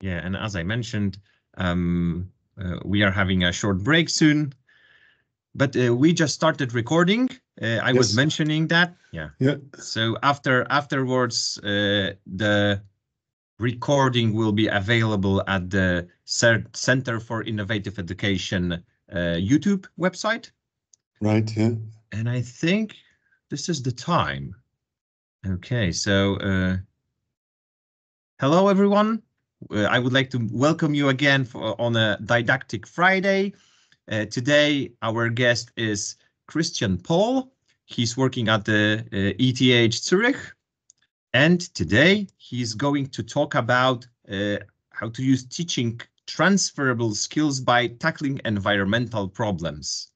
Yeah, and as I mentioned, we are having a short break soon, but we just started recording. I was mentioning that. Yeah. So afterwards, the recording will be available at the Center for Innovative Education YouTube website. Right, yeah. And I think this is the time. Okay, so hello, everyone. I would like to welcome you again on a Didactic Friday. Today, our guest is Christian Pohl. He's working at the ETH Zurich. And today, he's going to talk about how to use teaching transferable skills by tackling environmental problems.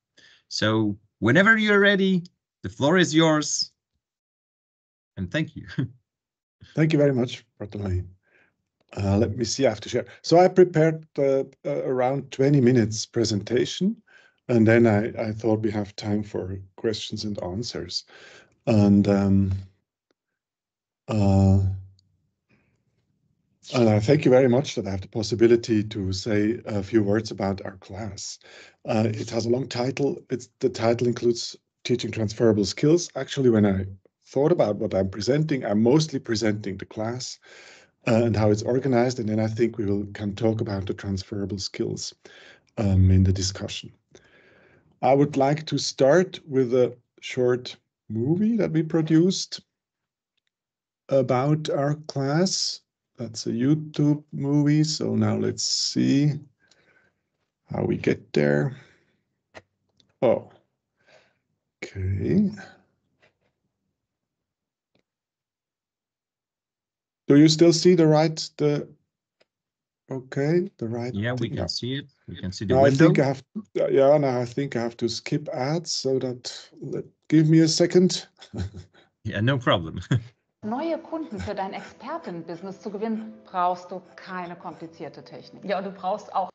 So whenever you're ready, the floor is yours. And thank you. Thank you very much, Bartolomei. Let me see, I have to share. So I prepared around 20 minutes presentation, and then I thought we have time for questions and answers. And I thank you very much that I have the possibility to say a few words about our class. It has a long title. The title includes Teaching Transferable Skills. Actually, when I thought about what I'm presenting, I'm mostly presenting the class and how it's organized, and then I think we can talk about the transferable skills in the discussion. I would like to start with a short movie that we produced about our class. That's a YouTube movie, so now let's see how we get there. Oh, okay. Do you still see the right? Yeah, we can see it. We can see the now window. I think I have. Yeah, now I think I have to skip ads. So give me a second. Yeah, no problem. Neue Kunden für dein Expertenbusiness zu gewinnen, brauchst du keine komplizierte Technik. Ja, und du brauchst auch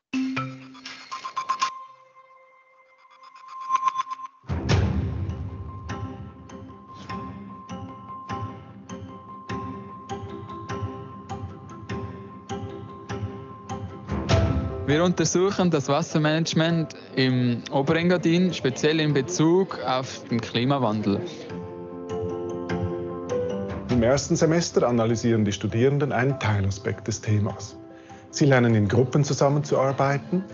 Wir untersuchen das Wassermanagement im Oberengadin, speziell in Bezug auf den Klimawandel. Im ersten Semester analysieren die Studierenden einen Teilaspekt des Themas. Sie lernen in Gruppen zusammenzuarbeiten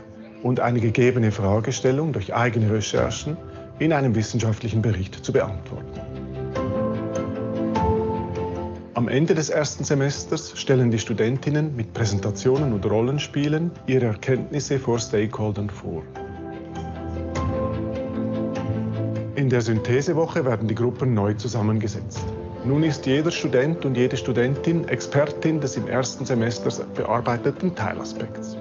und eine gegebene Fragestellung durch eigene Recherchen in einem wissenschaftlichen Bericht zu beantworten. Am Ende des ersten Semesters stellen die Studentinnen mit Präsentationen und Rollenspielen ihre Erkenntnisse vor Stakeholdern vor. In der Synthesewoche werden die Gruppen neu zusammengesetzt. Nun ist jeder Student und jede Studentin Expertin des im ersten Semester bearbeiteten Teilaspekts.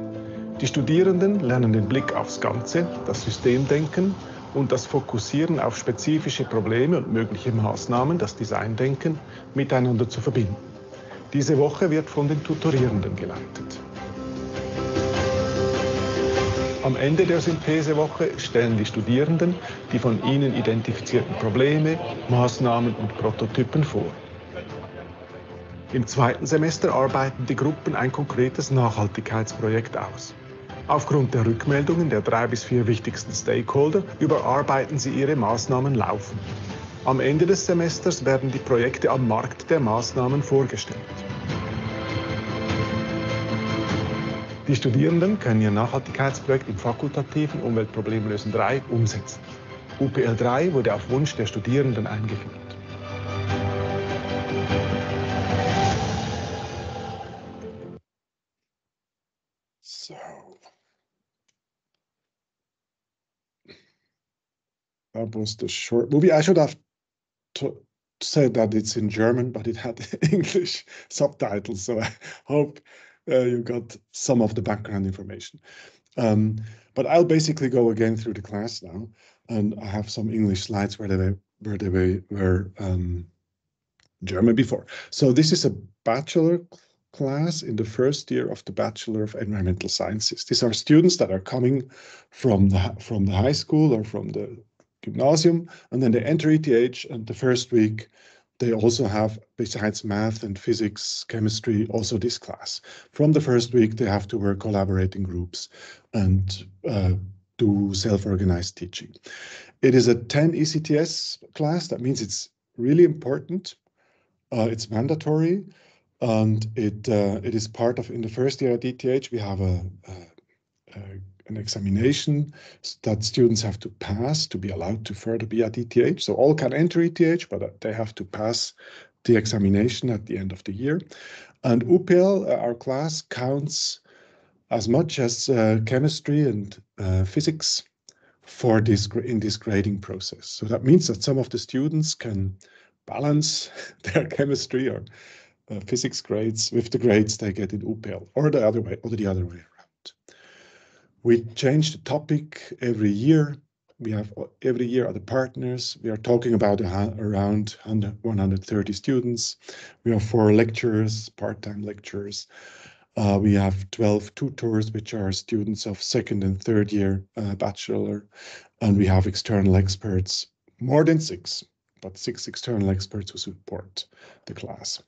Die Studierenden lernen den Blick aufs Ganze, das Systemdenken und das Fokussieren auf spezifische Probleme und mögliche Maßnahmen, das Designdenken, miteinander zu verbinden. Diese Woche wird von den Tutorierenden geleitet. Am Ende der Synthesewoche stellen die Studierenden die von ihnen identifizierten Probleme, Maßnahmen und Prototypen vor. Im zweiten Semester arbeiten die Gruppen ein konkretes Nachhaltigkeitsprojekt aus. Aufgrund der Rückmeldungen der 3 bis 4 wichtigsten Stakeholder überarbeiten sie ihre Maßnahmen laufend. Am Ende des Semesters werden die Projekte am Markt der Maßnahmen vorgestellt. Die Studierenden können ihr Nachhaltigkeitsprojekt im fakultativen Umweltproblemlösen 3 umsetzen. UPL 3 wurde auf Wunsch der Studierenden eingeführt. So. That was the short movie. I should have said that it's in German, but it had English subtitles, so I hope you got some of the background information. But I'll basically go again through the class now, and I have some English slides where they were German before. So this is a bachelor class in the first year of the Bachelor of Environmental Sciences. These are students that are coming from the high school or from the gymnasium, and then they enter ETH, and the first week they also have, besides math and physics, chemistry, also this class. From the first week, they have to work collaborating groups and do self-organized teaching. It is a 10 ECTS class. That means it's really important. It's mandatory, and it is part of, in the first year at ETH, we have an examination that students have to pass to be allowed to further be at ETH. So all can enter ETH, but they have to pass the examination at the end of the year. And UPL, our class, counts as much as chemistry and physics for this in this grading process. So that means that some of the students can balance their chemistry or physics grades with the grades they get in UPL, or the other way around. We change the topic every year. We have every year other partners. We are talking about around 130 students. We have 4 lecturers, part-time lecturers. We have 12 tutors, which are students of second and third year bachelor. And we have external experts, more than 6, but 6 external experts who support the class.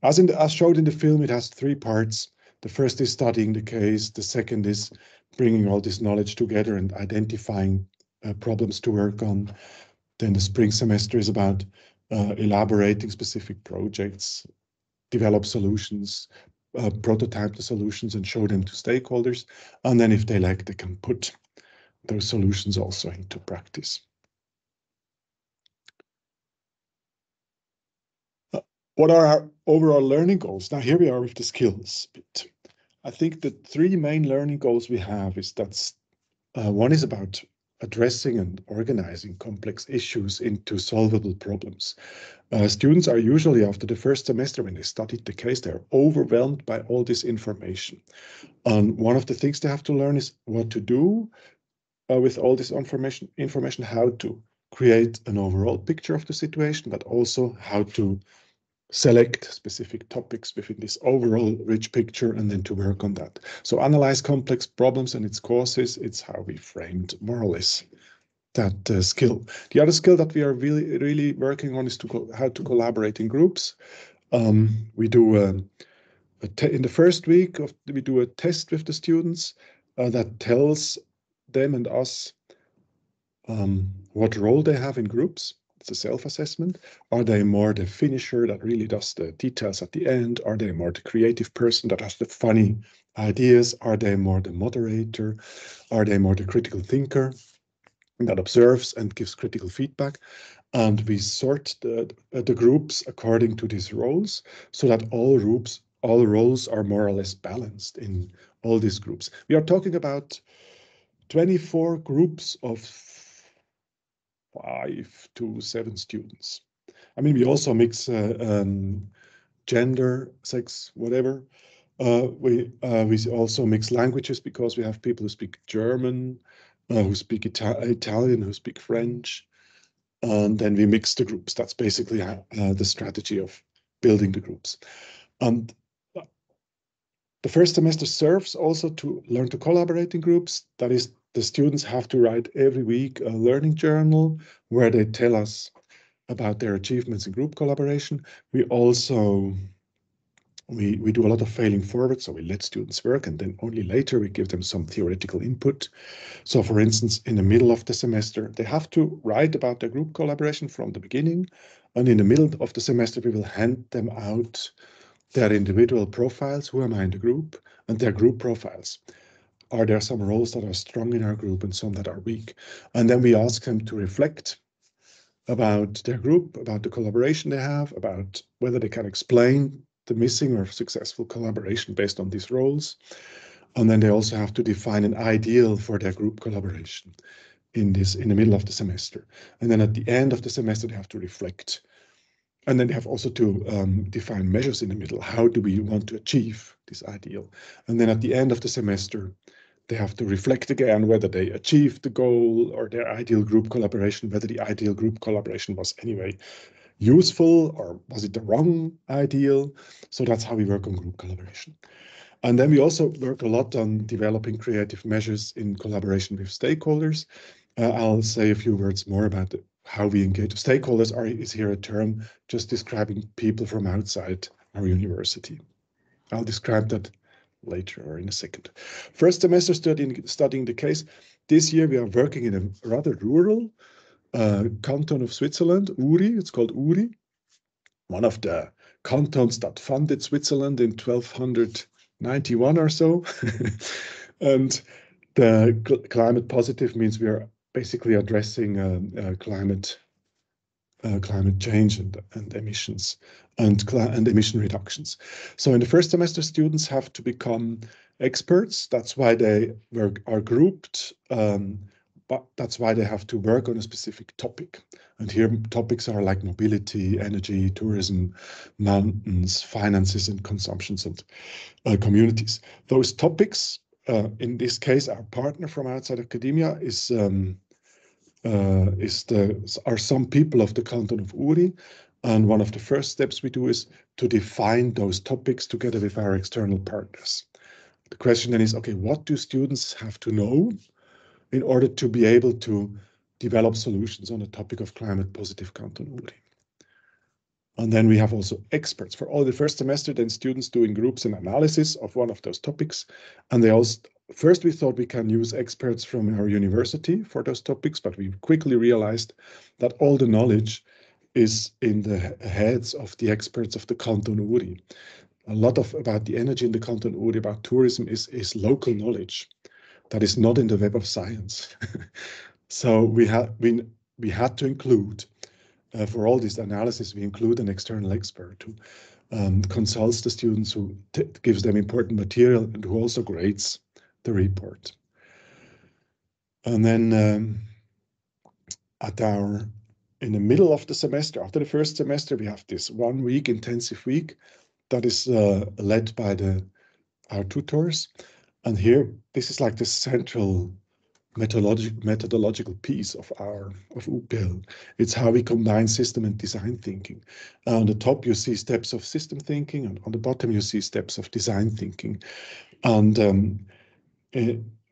As showed in the film, it has 3 parts. The first is studying the case. The second is bringing all this knowledge together and identifying problems to work on. Then the spring semester is about elaborating specific projects, develop solutions, prototype the solutions and show them to stakeholders. And then if they like, they can put those solutions also into practice. What are our overall learning goals? Now here we are with the skills bit. I think the 3 main learning goals we have is that one is about addressing and organizing complex issues into solvable problems. Students are usually, after the first semester, when they studied the case, they're overwhelmed by all this information. And one of the things they have to learn is what to do with all this information, how to create an overall picture of the situation, but also how to select specific topics within this overall rich picture and then to work on that. So analyze complex problems and its causes. It's how we framed more or less that skill. The other skill that we are really working on is how to collaborate in groups. We do in the first week we do a test with the students that tells them and us what role they have in groups. It's a self-assessment. Are they more the finisher that really does the details at the end? Are they more the creative person that has the funny ideas? Are they more the moderator? Are they more the critical thinker that observes and gives critical feedback? And we sort the groups according to these roles so that all roles are more or less balanced in all these groups. We are talking about 24 groups of 5 to 7 students. I mean, we also mix gender, sex, whatever. We also mix languages because we have people who speak German, who speak Italian, who speak French, and then we mix the groups. That's basically the strategy of building the groups. And the first semester serves also to learn to collaborate in groups. That is, the students have to write every week a learning journal where they tell us about their achievements in group collaboration. We also we do a lot of failing forward, so we let students work and then only later we give them some theoretical input. So for instance, in the middle of the semester, they have to write about their group collaboration from the beginning, and in the middle of the semester, we will hand them out their individual profiles, who am I in the group, and their group profiles. Are there some roles that are strong in our group and some that are weak? And then we ask them to reflect about their group, about the collaboration they have, about whether they can explain the missing or successful collaboration based on these roles. And then they also have to define an ideal for their group collaboration in the middle of the semester. And then at the end of the semester, they have to reflect. And then they have also to define measures in the middle. How do we want to achieve this ideal? And then at the end of the semester, they have to reflect again whether they achieved the goal or their ideal group collaboration, whether the ideal group collaboration was anyway useful or was it the wrong ideal. So that's how we work on group collaboration. And then we also work a lot on developing creative measures in collaboration with stakeholders. I'll say a few words more about how we engage. Stakeholders is here a term just describing people from outside our university. I'll describe that later or in a second. First semester studying the case. This year we are working in a rather rural canton of Switzerland, Uri. It's called Uri, one of the cantons that funded Switzerland in 1291 or so. And the climate positive means we are basically addressing climate change and emissions and emission reductions. So in the first semester, students have to become experts. That's why they are grouped, but that's why they have to work on a specific topic. And here topics are like mobility, energy, tourism, mountains, finances and consumptions and communities. Those topics, in this case, our partner from outside academia are some people of the canton of Uri. And one of the first steps we do is to define those topics together with our external partners. The question then is, okay, what do students have to know in order to be able to develop solutions on the topic of climate positive canton Uri? And then we have also experts for all the first semester, then students doing groups and analysis of one of those topics. And they also, first we thought we can use experts from our university for those topics, but we quickly realized that all the knowledge is in the heads of the experts of the canton Uri. A lot about the energy in the canton Uri, about tourism is local knowledge that is not in the Web of Science. So we had to include, for all this analysis, we include an external expert who consults the students, who gives them important material, and who also grades the report. And then in the middle of the semester, after the first semester, we have this 1 week intensive week that is led by our tutors. And here, this is like the central methodological piece of UPL. It's how we combine system and design thinking. On the top, you see steps of system thinking, and on the bottom, you see steps of design thinking. And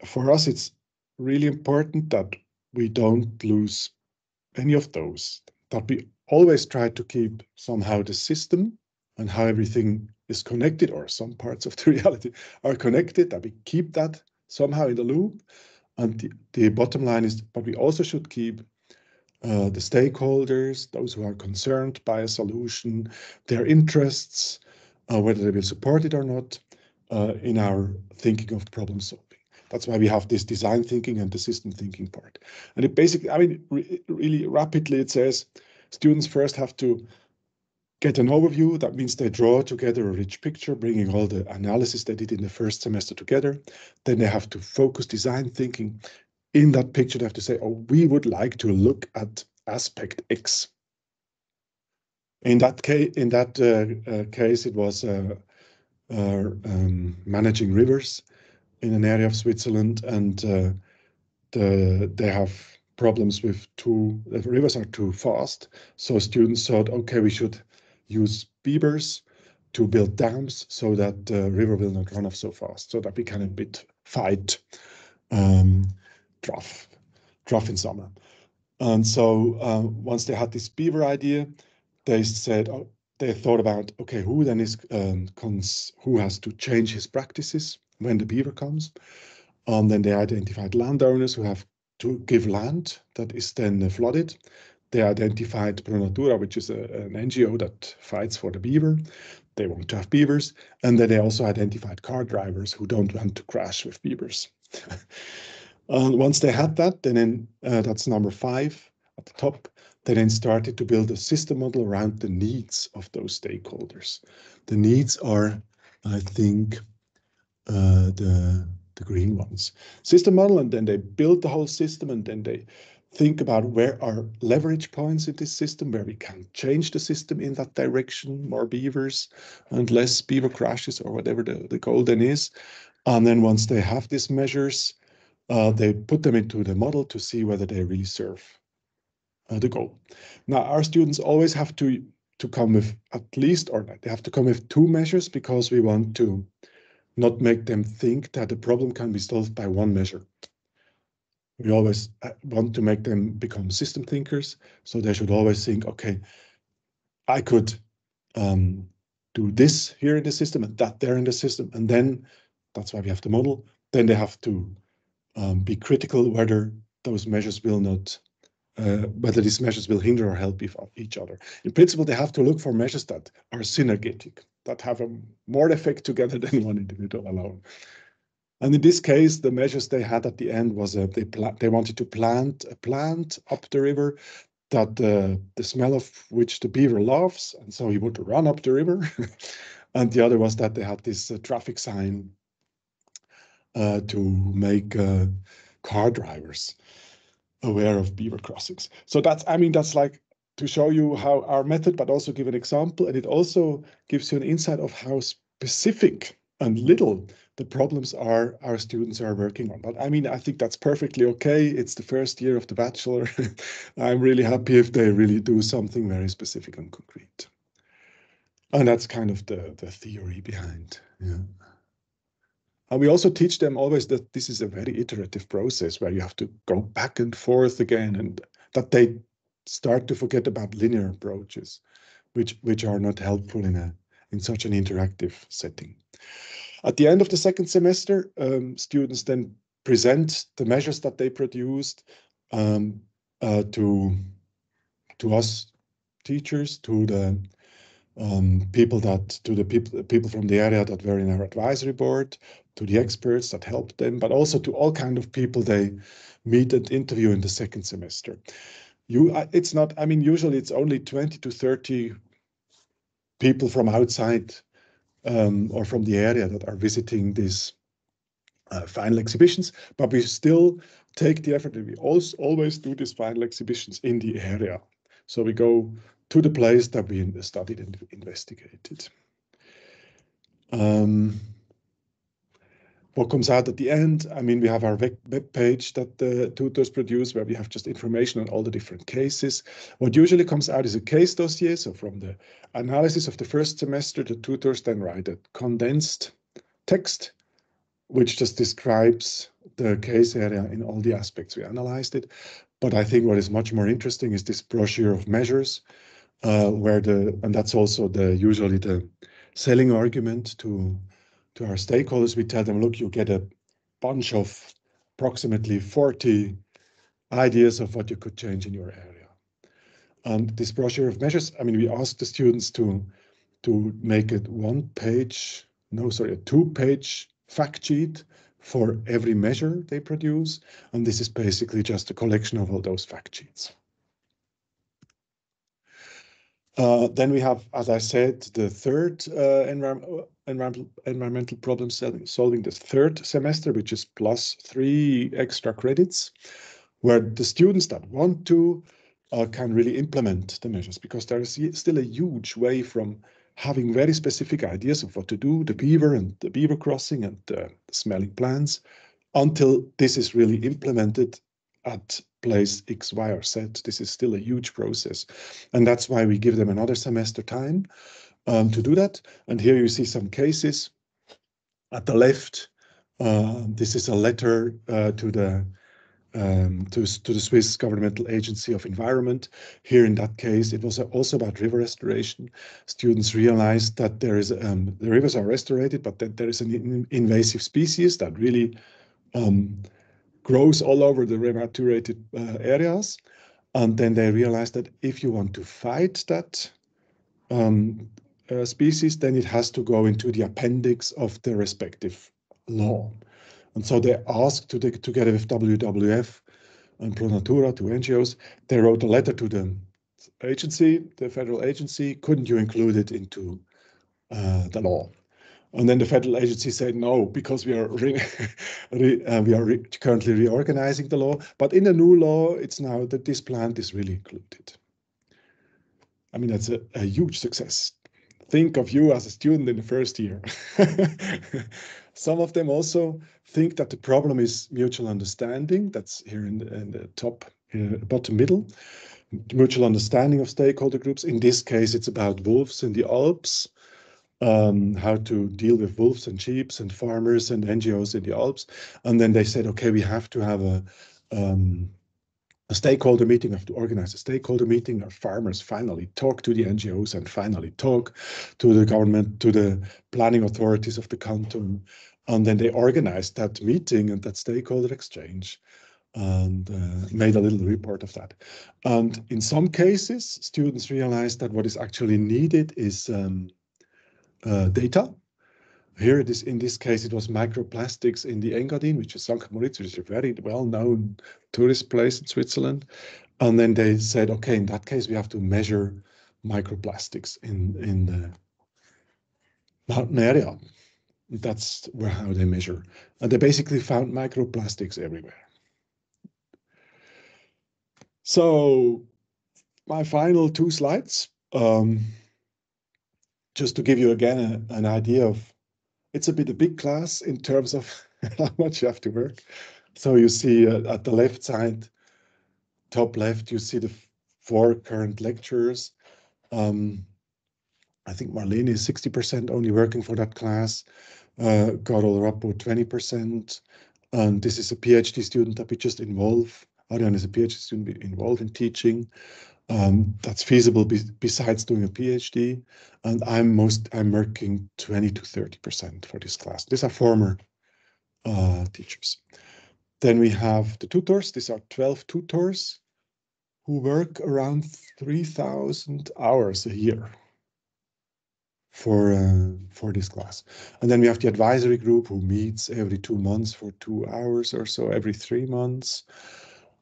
for us, it's really important that we don't lose any of those, that we always try to keep somehow the system and how everything is connected, or some parts of the reality are connected, that we keep that somehow in the loop. And the bottom line is, but we also should keep the stakeholders, those who are concerned by a solution, their interests, whether they will support it or not, in our thinking of problem solving. That's why we have this design thinking and the system thinking part. And it basically, I mean, really rapidly, it says students first have to get an overview. That means they draw together a rich picture, bringing all the analysis they did in the first semester together. Then they have to focus design thinking. In that picture, they have to say, oh, we would like to look at aspect X. In that case, it was managing rivers in an area of Switzerland, and they have problems with the rivers are too fast. So students thought, okay, we should use beavers to build dams so that the river will not run off so fast, so that we can a bit fight drought in summer. And so once they had this beaver idea, they said, they thought about, okay, who then is who has to change his practices when the beaver comes? And then they identified landowners who have to give land that is then flooded. They identified Pro Natura, which is an NGO that fights for the beaver. They want to have beavers. And then they also identified car drivers who don't want to crash with beavers. And once they had that, then that's number 5 at the top. They then started to build a system model around the needs of those stakeholders. The needs are, I think, the green ones. System model, and then they build the whole system, and then they think about where are leverage points in this system, where we can change the system in that direction, more beavers and less beaver crashes, or whatever the goal then is. And then once they have these measures, they put them into the model to see whether they really serve the goal. Now, our students always have to come with at least, or they have to come with 2 measures, because we want to not make them think that the problem can be solved by 1 measure. we always want to make them become system thinkers. So they should always think, okay, I could do this here in the system and that there in the system. And then that's why we have the model. Then they have to be critical whether those measures will not, whether these measures will hinder or help each other. In principle, they have to look for measures that are synergetic, that have a more effect together than one individual alone. And in this case, the measures they had at the end was they wanted to plant a plant up the river that the smell of which the beaver loves, and so he would run up the river. And the other was that they had this traffic sign to make car drivers aware of beaver crossings. So that's, I mean, that's like to show you how our method, but also give an example, and it also gives you an insight of how specific and little the problems are our students are working on. But I mean, I think that's perfectly okay. It's the first year of the bachelor. I'm really happy if they really do something very specific and concrete. And that's kind of the theory behind. Yeah. And we also teach them always that this is a very iterative process where you have to go back and forth again, and that they start to forget about linear approaches, which are not helpful in such an interactive setting. At the end of the second semester, students then present the measures that they produced to us teachers, to the people from the area that were in our advisory board, to the experts that helped them, but also to all kind of people they meet and interview in the second semester. It's not, I mean, usually it's only 20 to 30 people from outside or from the area that are visiting these final exhibitions, but we still take the effort, and we also always do these final exhibitions in the area. So we go to the place that we studied and investigated. What comes out at the end, I mean, we have our web page that the tutors produce where we have just information on all the different cases. What usually comes out is a case dossier. So from the analysis of the first semester, the tutors then write a condensed text, which just describes the case area in all the aspects. We analyzed it. But I think what is much more interesting is this brochure of measures, and that's also usually the selling argument to our stakeholders. We tell them, look, you get a bunch of approximately 40 ideas of what you could change in your area. And this brochure of measures, I mean, we asked the students to make it a 2-page fact sheet for every measure they produce. And this is basically just a collection of all those fact sheets. Then we have, as I said, the third environmental problem solving the third semester, which is +3 extra credits, where the students that want to can really implement the measures, because there is still a huge way from having very specific ideas of what to do, the beaver and the beaver crossing and the smelling plants, until this is really implemented at place X, Y, or Z. This is still a huge process. And that's why we give them another semester time to do that. And here you see some cases. At the left, this is a letter to the Swiss Governmental Agency of Environment. Here in that case, it was also about river restoration. Students realized that there is the rivers are restorated, but that there is an invasive species that really grows all over the rematurated areas. And then they realized that if you want to fight that species, then it has to go into the appendix of the respective law. And so they asked, together with WWF and Pro Natura, two NGOs, they wrote a letter to the agency, the federal agency, couldn't you include it into the law? And then the federal agency said no, because we are currently reorganizing the law. But in the new law, it's now that this plant is really included. I mean, that's a huge success. Think of you as a student in the first year. Some of them also think that the problem is mutual understanding. That's here in the top, bottom middle. Mutual understanding of stakeholder groups. In this case, it's about wolves in the Alps. How to deal with wolves and sheep and farmers and NGOs in the Alps. And then they said, okay, we have to have a stakeholder meeting. I have to organize a stakeholder meeting. Our farmers finally talk to the NGOs and finally talk to the government, to the planning authorities of the canton. And then they organized that meeting and that stakeholder exchange and made a little report of that. And in some cases, students realized that what is actually needed is data. Here it is, in this case, it was microplastics in the Engadin, which is St. Moritz, which is a very well-known tourist place in Switzerland. And then they said, okay, in that case, we have to measure microplastics in the mountain area. That's how they measure. And they basically found microplastics everywhere. So my final 2 slides, just to give you again an idea of, it's a big class in terms of how much you have to work. So you see at the left side, top left, you see the 4 current lecturers. I think Marlene is 60% only working for that class. Karol Rappo, 20%. And this is a PhD student that we just involve. Ariane is a PhD student involved in teaching. That's feasible besides doing a PhD. And I'm working 20 to 30% for this class. These are former teachers. Then we have the tutors. These are 12 tutors who work around 3,000 hours a year for this class. And then we have the advisory group who meets every 2 months for 2 hours or so, every 3 months.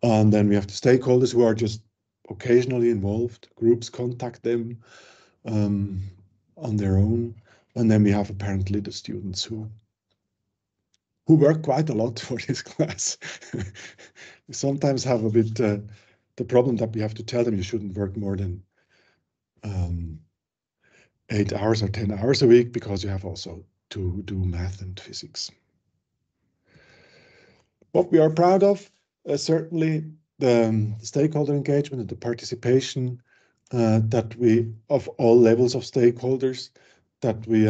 And then we have the stakeholders who are just occasionally involved. Groups contact them on their own. And then we have apparently the students who work quite a lot for this class. We sometimes have a bit the problem that we have to tell them you shouldn't work more than 8 hours or 10 hours a week, because you have also to do math and physics. What we are proud of, certainly the stakeholder engagement and the participation that we, of all levels of stakeholders, that we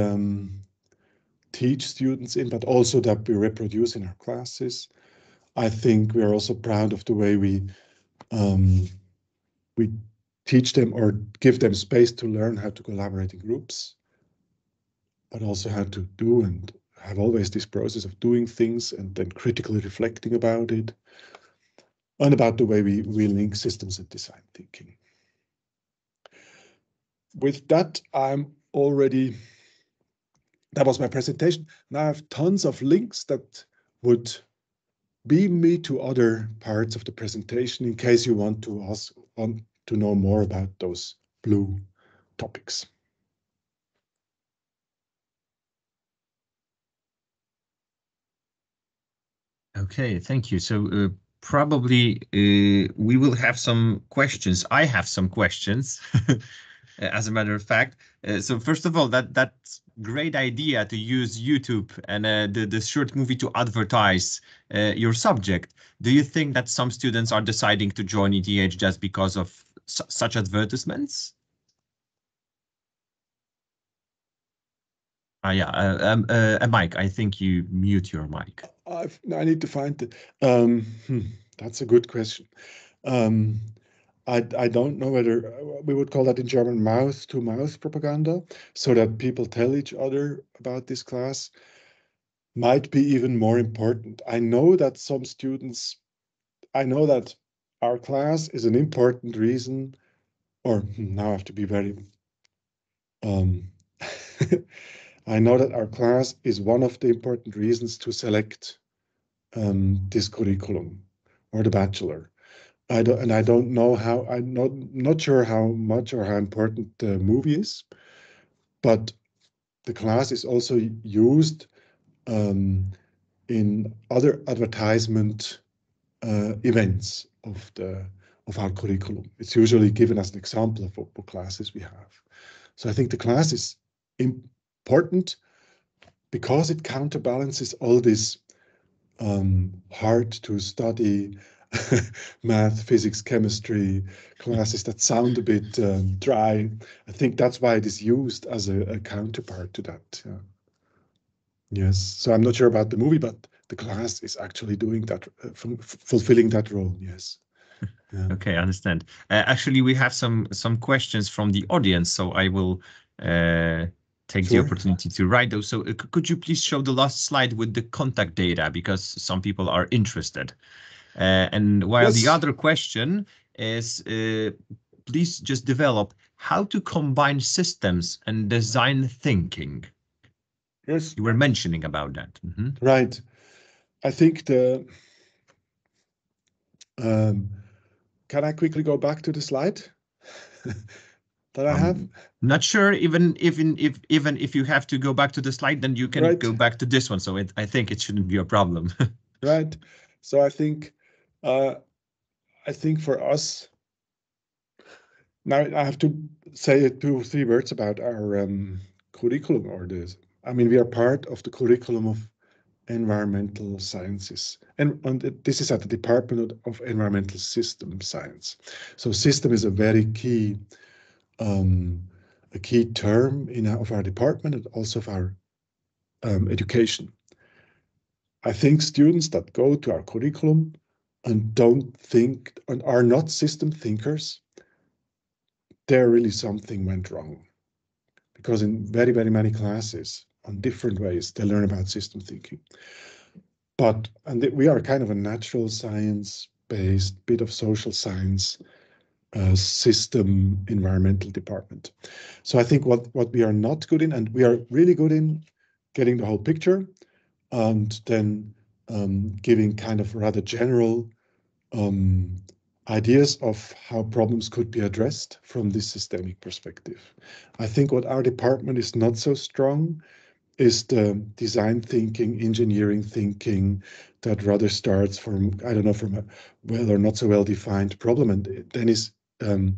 teach students in, but also that we reproduce in our classes. I think we are also proud of the way we teach them or give them space to learn how to collaborate in groups, but also how to do and have always this process of doing things and then critically reflecting about it, and about the way we link systems and design thinking. With that, that was my presentation. Now I have tons of links that would beam me to other parts of the presentation in case you want to know more about those blue topics. Okay, thank you. So probably we will have some questions. I have some questions, as a matter of fact. So first of all, that's great idea to use YouTube and the short movie to advertise your subject. Do you think that some students are deciding to join ETH just because of such advertisements? Yeah, Mike, I think you mute your mic. I need to find it. That's a good question. I don't know whether we would call that in German mouth-to-mouth propaganda, so that people tell each other about this class, might be even more important. I know that our class is an important reason, or now I have to be very, I know that our class is one of the important reasons to select this curriculum or the bachelor. I don't know how, I'm not sure how much or how important the movie is, but the class is also used in other advertisement events of our curriculum. It's usually given as an example of what classes we have. So I think the class is important because it counterbalances all this hard to study math, physics, chemistry classes that sound a bit dry. I think that's why it is used as a counterpart to that. Yeah. Yes, so I'm not sure about the movie, but the class is actually doing that, fulfilling that role. Yes. Yeah. Okay, I understand. Actually, we have some questions from the audience, so I will take the opportunity to write those. So could you please show the last slide with the contact data, because some people are interested. And while the other question is, please just develop how to combine systems and design thinking. Yes. You were mentioning about that. Right. I think can I quickly go back to the slide that I have? Not sure, even if you have to go back to the slide, then you can go back to this one. So I think it shouldn't be a problem. Right. So I think for us, now I have to say 2 or 3 words about our curriculum, or this. I mean, we are part of the curriculum of environmental sciences, and this is at the Department of Environmental System Science. So system is a very key term of our department and also of our education. I think students that go to our curriculum and don't think and are not system thinkers, there really something went wrong, because in very, very many classes on different ways they learn about system thinking. And we are kind of a natural science-based, bit of social science system environmental department. So I think what we are not good in, and we are really good in getting the whole picture and then giving kind of rather general ideas of how problems could be addressed from this systemic perspective. I think what our department is not so strong is the design thinking, engineering thinking that rather starts from, I don't know, from a well or not so well-defined problem, and then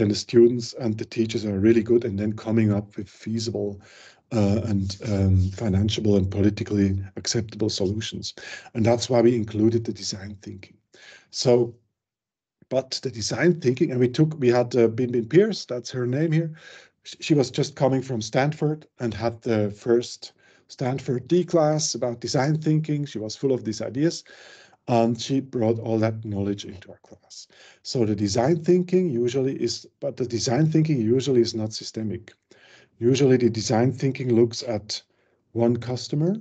the students and the teachers are really good and then coming up with feasible and financiable and politically acceptable solutions. And that's why we included the design thinking. So, but the design thinking, and we had Bin Pierce, that's her name here. She was just coming from Stanford and had the first Stanford D class about design thinking. She was full of these ideas, and she brought all that knowledge into our class. So the design thinking usually is not systemic. Usually the design thinking looks at one customer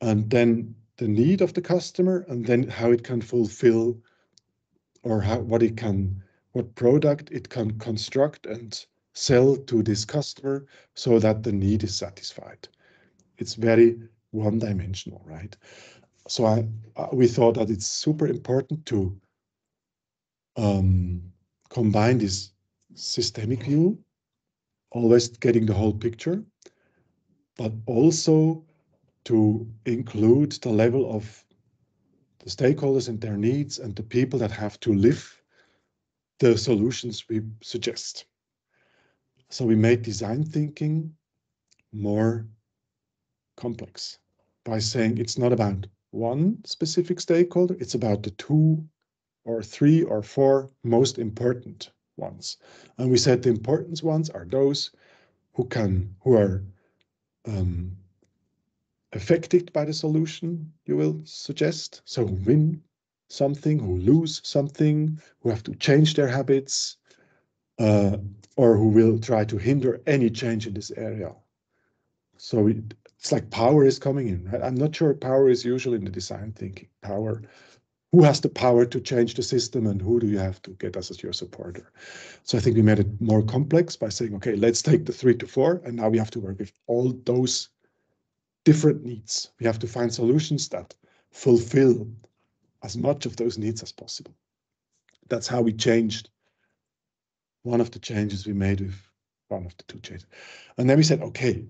and then the need of the customer, and then how it can fulfill, or what product it can construct and sell to this customer so that the need is satisfied. It's very one-dimensional, right? So we thought that it's super important to combine this systemic view, always getting the whole picture, but also to include the level of the stakeholders and their needs and the people that have to live the solutions we suggest. So we made design thinking more complex by saying it's not about one specific stakeholder, it's about the 2 or 3 or 4 most important ones. And we said the important ones are those who are affected by the solution you will suggest. So who win something, who lose something, who have to change their habits, or who will try to hinder any change in this area. So it's like power is coming in, right? I'm not sure power is usually in the design thinking. Power, who has the power to change the system and who do you have to get as your supporter? So I think we made it more complex by saying, okay, let's take the 3 to 4, and now we have to work with all those different needs. We have to find solutions that fulfill as much of those needs as possible. That's how we changed. One of the changes we made with one of the 2 changes. And then we said, okay,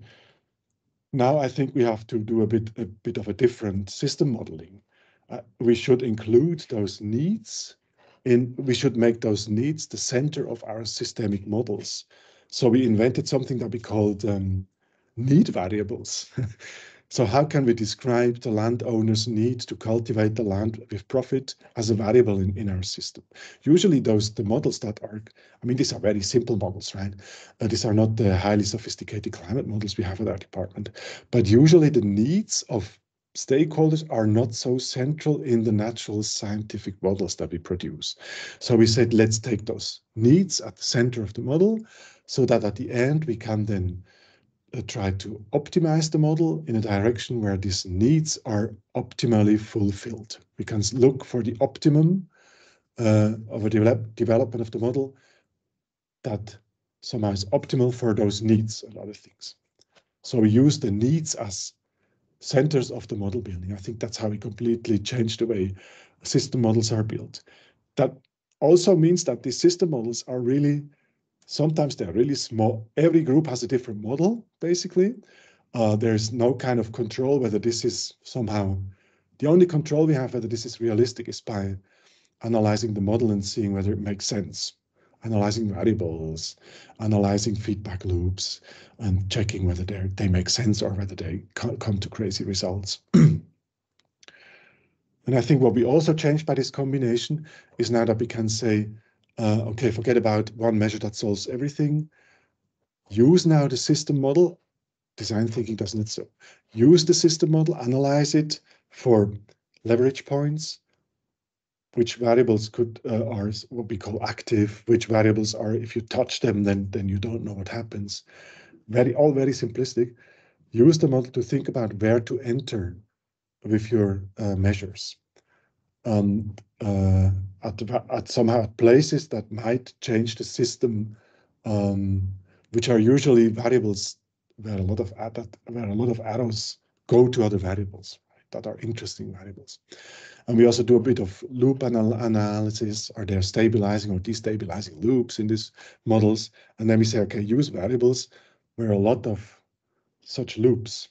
now I think we have to do a bit of a different system modeling. We should include those needs we should make those needs the center of our systemic models. So we invented something that we called need variables. So how can we describe the landowner's need to cultivate the land with profit as a variable in our system? Usually the models that are, I mean, these are very simple models, right? These are not the highly sophisticated climate models we have at our department, but usually the needs of stakeholders are not so central in the natural scientific models that we produce. So we said, let's take those needs at the center of the model so that at the end we can then try to optimize the model in a direction where these needs are optimally fulfilled. We can look for the optimum of a development of the model that somehow is optimal for those needs and other things. So we use the needs as centers of the model building. I think that's how we completely change the way system models are built. That also means that these system models are really, sometimes they're really small. Every group has a different model, basically. There's no kind of control whether this is somehow, the only control we have whether this is realistic is by analyzing the model and seeing whether it makes sense. Analyzing variables, analyzing feedback loops, and checking whether they make sense or whether they come to crazy results. And I think what we also changed by this combination is now that we can say, okay, forget about one measure that solves everything. Use now the system model. Design thinking doesn't it so. Use the system model, analyze it for leverage points, which variables are what we call active, which variables are, if you touch them, then you don't know what happens. All very simplistic. Use the model to think about where to enter with your measures. At somehow places that might change the system, which are usually variables where a lot of arrows go to other variables, right, that are interesting variables. And we also do a bit of loop analysis. Are there stabilizing or destabilizing loops in these models? And then we say, okay, use variables where a lot of such loops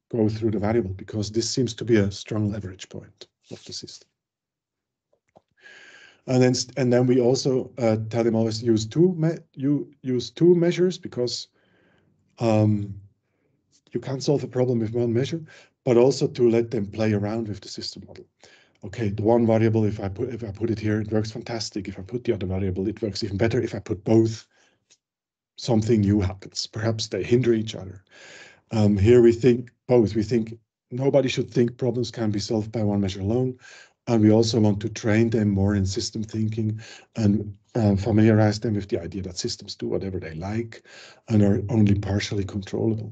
go through the variable, because this seems to be a strong leverage point of the system. And then we also tell them always use two measures, because you can't solve a problem with one measure, but also to let them play around with the system model. Okay, the one variable, if I put it here, it works fantastic. If I put the other variable, it works even better. If I put both, something new happens. Perhaps they hinder each other. Here we think both. We think nobody should think problems can be solved by one measure alone. And we also want to train them more in system thinking and familiarize them with the idea that systems do whatever they like and are only partially controllable.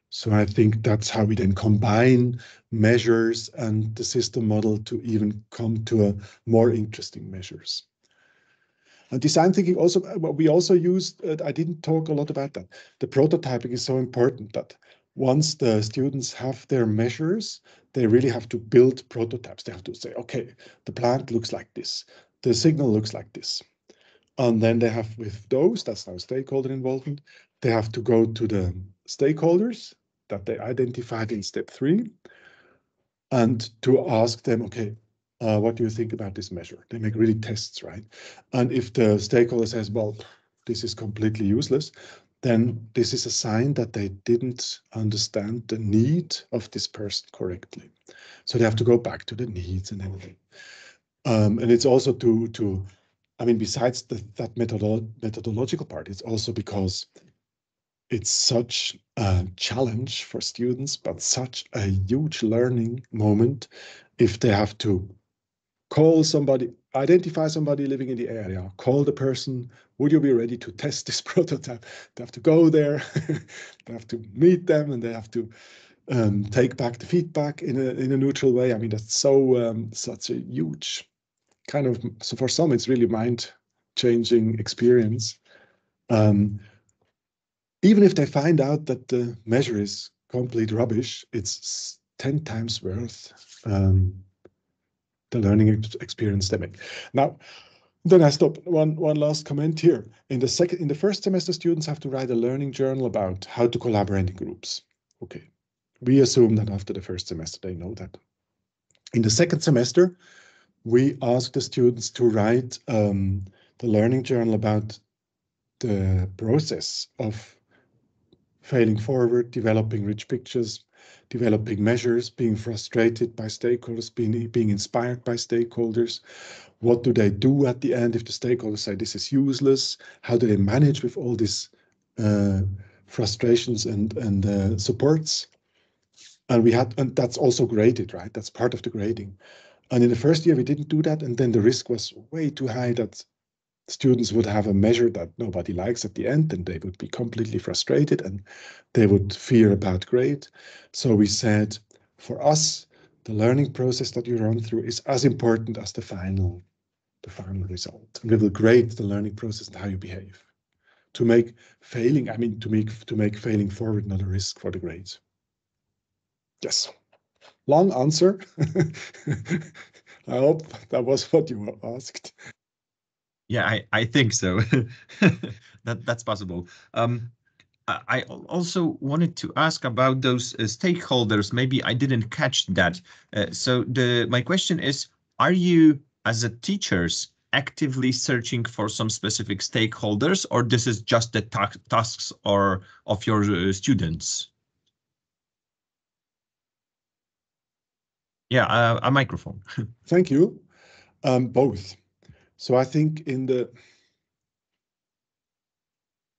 So I think that's how we then combine measures and the system model to even come to a more interesting measures. And design thinking also, what we also use, I didn't talk a lot about that. The prototyping is so important that once the students have their measures, they really have to build prototypes. They have to say, okay, the plant looks like this. The signal looks like this. And then they have, with those, that's now stakeholder involvement, they have to go to the stakeholders that they identified in step 3 and to ask them, okay, what do you think about this measure? They make really tests, right? And if the stakeholder says, well, this is completely useless, then this is a sign that they didn't understand the need of this person correctly. So they have to go back to the needs and everything. And it's also I mean, besides that methodological part, it's also because it's such a challenge for students, but such a huge learning moment if they have to call somebody, identify somebody living in the area, call the person, would you be ready to test this prototype? They have to go there, they have to meet them, and they have to take back the feedback in a neutral way. I mean, that's so such a huge kind of, so for some, it's really mind-changing experience. Even if they find out that the measure is complete rubbish, it's 10 times worth the learning experience they make. Now, then I stop. One last comment here. In the first semester, students have to write a learning journal about how to collaborate in groups. Okay, we assume that after the first semester they know that. In the second semester, we ask the students to write the learning journal about the process of failing forward, developing rich pictures, developing measures, being frustrated by stakeholders, being inspired by stakeholders. What do they do at the end if the stakeholders say this is useless? How do they manage with all these frustrations and supports? And that's also graded, right? That's part of the grading. And in the first year, we didn't do that. And then the risk was way too high that students would have a measure that nobody likes at the end, and they would be completely frustrated and they would fear a bad grade. So we said, for us, the learning process that you run through is as important as the final result. And we will grade the learning process and how you behave to make failing, to make failing forward not a risk for the grades. Yes. Long answer. I hope that was what you asked. Yeah, I think so. That's possible. I also wanted to ask about those stakeholders. Maybe I didn't catch that. So my question is, are you as a teachers actively searching for some specific stakeholders, or this is just the tasks of your students? Yeah, a microphone. Thank you. Both. So I think in the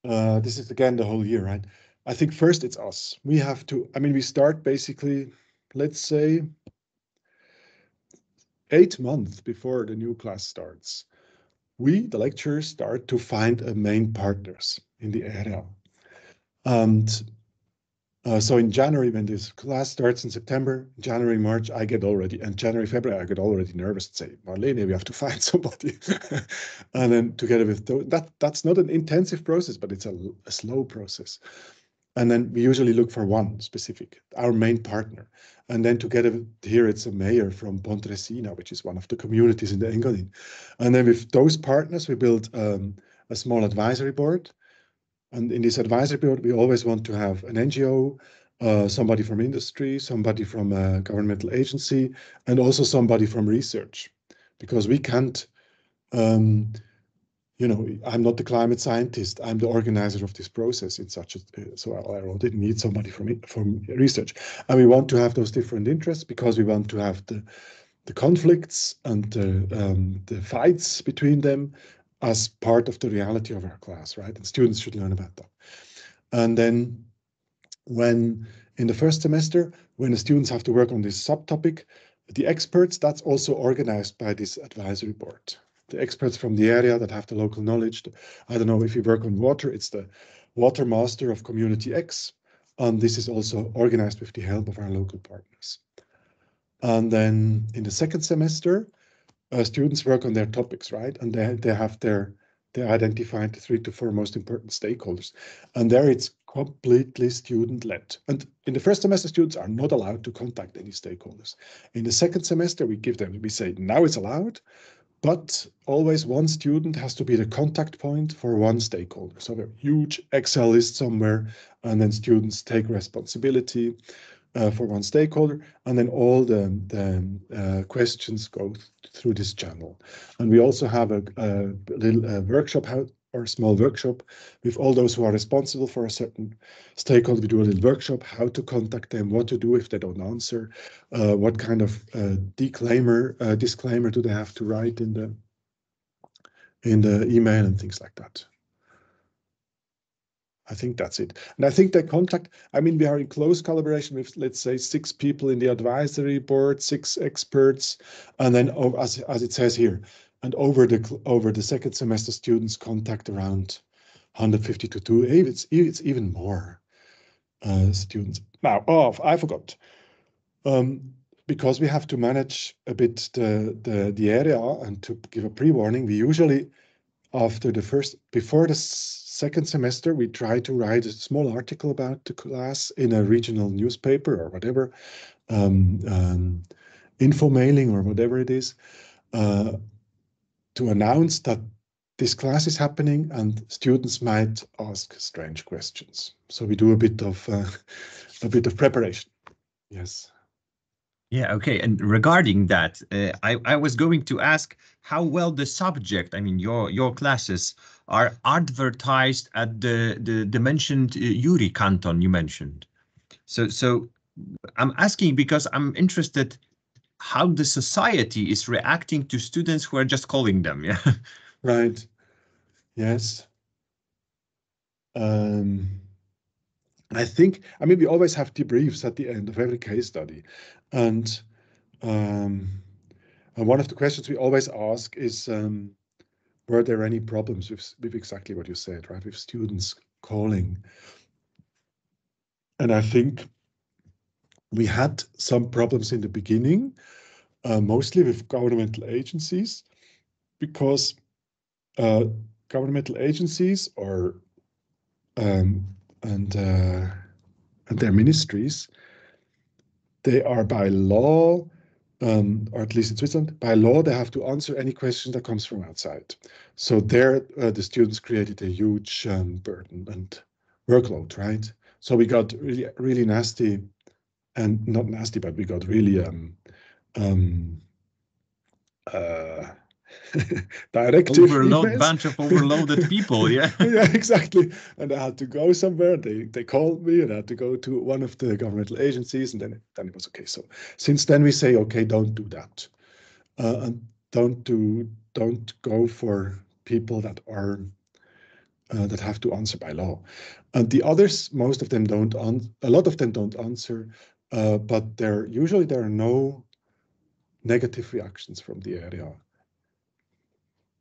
this is again the whole year, right? I think first it's us. We have to, we start basically, let's say, 8 months before the new class starts. We, the lecturers, start to find main partners in the area. And so in January, when this class starts in September, January, March, I get already, and January, February, I get already nervous and say, Marlene, we have to find somebody. And then together with that's not an intensive process, but it's a slow process. And then we usually look for one specific, our main partner. And then together here, it's a mayor from Pontresina, which is one of the communities in the Engadin. And then with those partners, we build a small advisory board. And in this advisory board, we always want to have an NGO, somebody from industry, somebody from a governmental agency, and also somebody from research. Because we can't, I'm not the climate scientist. I'm the organizer of this process in such a, so I didn't need somebody from research. And we want to have those different interests because we want to have the conflicts and the fights between them as part of the reality of our class, right? And students should learn about that. And then when in the first semester, when the students have to work on this subtopic, the experts, that's also organized by this advisory board. The experts from the area that have the local knowledge. I don't know if you work on water, it's the water master of community X. And this is also organized with the help of our local partners. And then in the second semester, students work on their topics, right? And they identify the 3 to 4 most important stakeholders. And there it's completely student-led. And in the first semester, students are not allowed to contact any stakeholders. In the second semester, we say, now it's allowed, but always one student has to be the contact point for one stakeholder. So a huge Excel list somewhere, and then students take responsibility for one stakeholder, and then all the questions go through this channel. And we also have a little workshop, or a small workshop with all those who are responsible for a certain stakeholder. We do a little workshop, how to contact them, what to do if they don't answer, what kind of disclaimer do they have to write in the email and things like that. I think that's it. And I think the contact, we are in close collaboration with, let's say, 6 people in the advisory board, 6 experts. And then, as it says here, and over the second semester, students contact around 150 to 200. It's even more students. Now, I forgot. Because we have to manage a bit the area and to give a pre-warning, we usually, before the second semester, we try to write a small article about the class in a regional newspaper or whatever, info mailing or whatever it is, to announce that this class is happening and students might ask strange questions. So we do a bit of preparation. Yes. Yeah, okay. And regarding that, I was going to ask how well the subject, your classes are advertised at the mentioned Uri canton you mentioned. So I'm asking because I'm interested how the society is reacting to students who are just calling them. Yeah. Right. Yes. I think, I mean, we always have debriefs at the end of every case study. And one of the questions we always ask is, were there any problems with exactly what you said, right? With students calling. And I think we had some problems in the beginning, mostly with governmental agencies, because governmental agencies or and their ministries, they are by law, or at least in Switzerland, by law, they have to answer any question that comes from outside. So there, the students created a huge burden and workload, right? So we got really, really nasty, and not nasty, but we got really directive emails. Bunch of overloaded people, yeah. Yeah, exactly. And I had to go somewhere. They called me, and I had to go to one of the governmental agencies, and then it was okay. So since then we say, okay, don't do that, and don't go for people that are that have to answer by law. And the others, most of them don't. A lot of them don't answer, but usually there are no negative reactions from the area.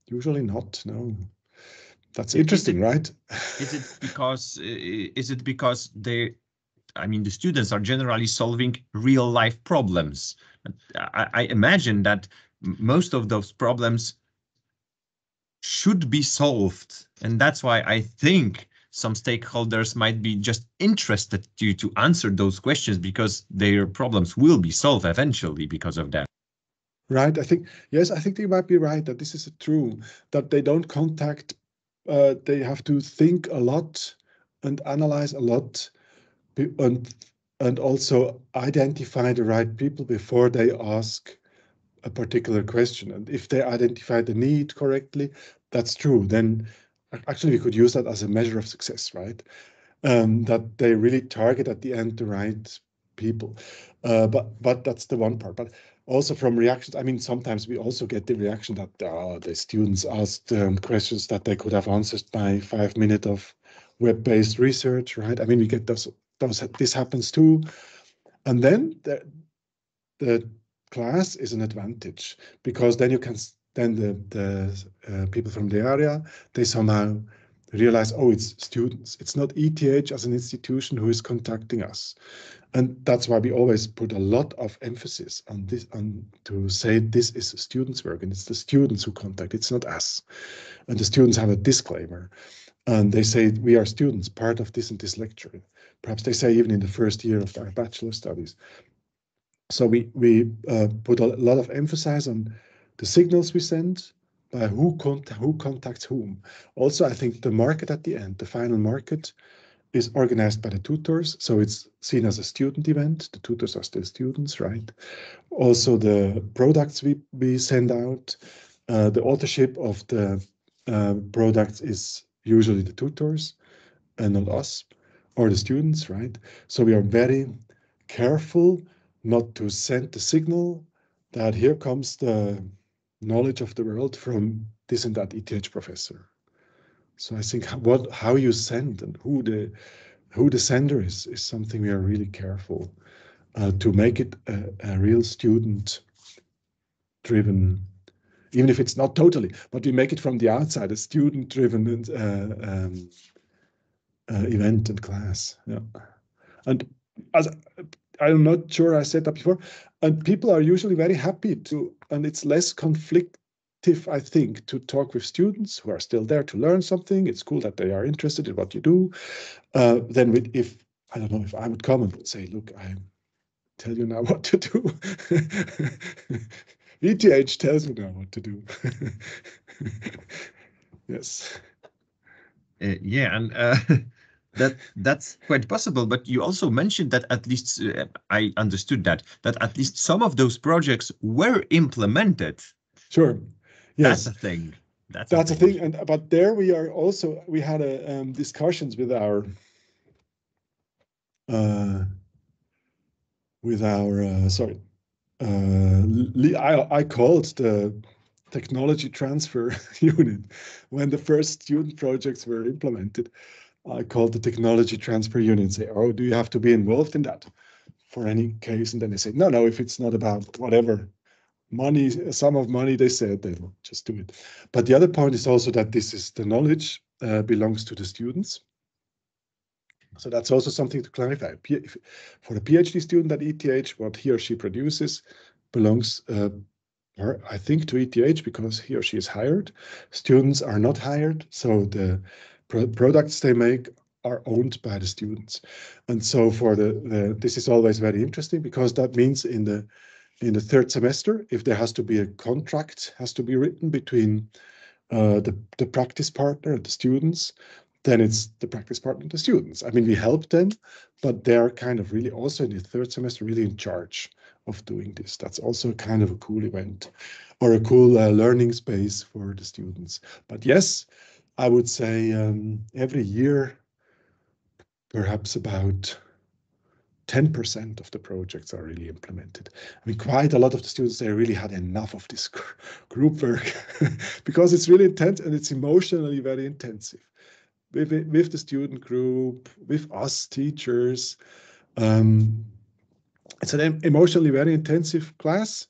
Usually not. No. That's interesting, right? Is it because the students are generally solving real life problems? I imagine that most of those problems should be solved, and that's why I think some stakeholders might be just interested to answer those questions, because their problems will be solved eventually because of that. Right. I think you might be right that this is true, that they don't contact, they have to think a lot and analyze a lot, and also identify the right people before they ask a particular question. And if they identify the need correctly, that's true. Then actually we could use that as a measure of success, right? That they really target at the end the right people. But that's the one part. But also from reactions, I mean, sometimes we also get the reaction that the students asked questions that they could have answered by 5 minutes of web-based research, right? I mean, we get those. This happens too. And then the class is an advantage, because then the people from the area, they somehow realize, oh, it's students. It's not ETH as an institution who is contacting us. And that's why we always put a lot of emphasis on this, to say this is a student's work, and it's the students who contact, it's not us. And the students have a disclaimer, and they say, we are students, part of this and this lecture. Perhaps they say even in the first year of our bachelor studies. So we put a lot of emphasis on the signals we send, by who contacts whom. Also, I think the market at the end, the final market, is organized by the tutors. So it's seen as a student event. The tutors are still students, right? Also, the products we send out, the authorship of the products is usually the tutors and not us or the students, right? So we are very careful not to send the signal that here comes the knowledge of the world from this and that ETH professor. So I think how you send and who the sender is something we are really careful to make it a real student-driven, even if it's not totally, but we make it from the outside a student-driven event and class. Yeah, and as I'm not sure I said that before, and people are usually very happy to, and it's less conflictive, I think, to talk with students who are still there to learn something. It's cool that they are interested in what you do. Then if I don't know, if I would come and would say, look, I tell you now what to do. ETH tells me now what to do. Yes. Yeah, and that's quite possible. But you also mentioned that at least I understood that at least some of those projects were implemented. Sure. Yes. That's a thing. That's a thing. And but there we had a discussions with our I called the technology transfer unit when the first student projects were implemented. I call the technology transfer unit and say, oh, do you have to be involved in that for any case? And then they say, no, if it's not about whatever money, sum of money, they said, they will just do it. But the other point is also that this is the knowledge belongs to the students. So that's also something to clarify. For a PhD student at ETH, what he or she produces belongs, I think, to ETH because he or she is hired. Students are not hired, so the products they make are owned by the students. And so for this is always very interesting because that means in the third semester, if there has to be a contract has to be written between the practice partner and the students, then it's the practice partner and the students. I mean, we help them, but they're kind of really also in the third semester really in charge of doing this. That's also kind of a cool event or a cool learning space for the students. But yes, I would say every year, perhaps about 10% of the projects are really implemented. I mean, quite a lot of the students, they really had enough of this group work because it's really intense and it's emotionally very intensive. With the student group, with us teachers. It's an emotionally very intensive class.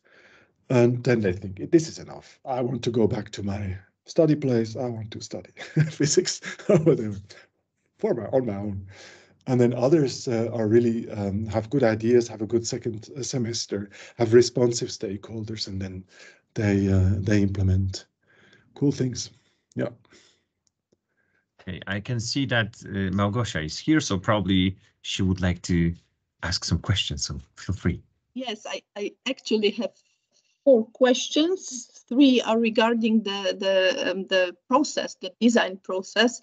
And then they think, this is enough. I want to go back to my study place. I want to study physics or whatever on my own. And then others are really have good ideas, have a good second semester, have responsive stakeholders, and then they implement cool things. Yeah. Okay, I can see that Małgosia is here, so probably she would like to ask some questions, so feel free. Yes, I actually have 4 questions. 3 are regarding the process, the design process,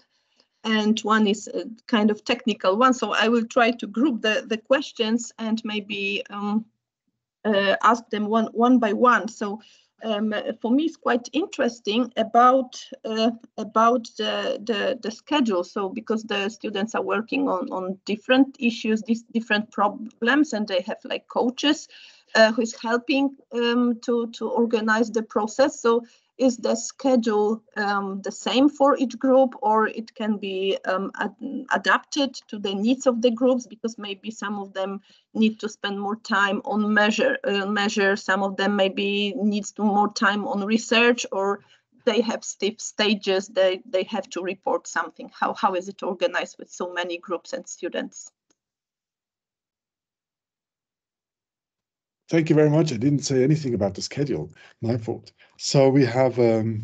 and 1 is a kind of technical one. So I will try to group the questions and maybe ask them one by one. So for me, it's quite interesting about the schedule. So because the students are working on different issues, these different problems, and they have like coaches who is helping to organize the process. So is the schedule the same for each group, or it can be adapted to the needs of the groups? Because maybe some of them need to spend more time on measure, some of them maybe needs to more time on research, or they have stages they have to report something. How is it organized with so many groups and students? Thank you very much. I didn't say anything about the schedule. My fault. So we have the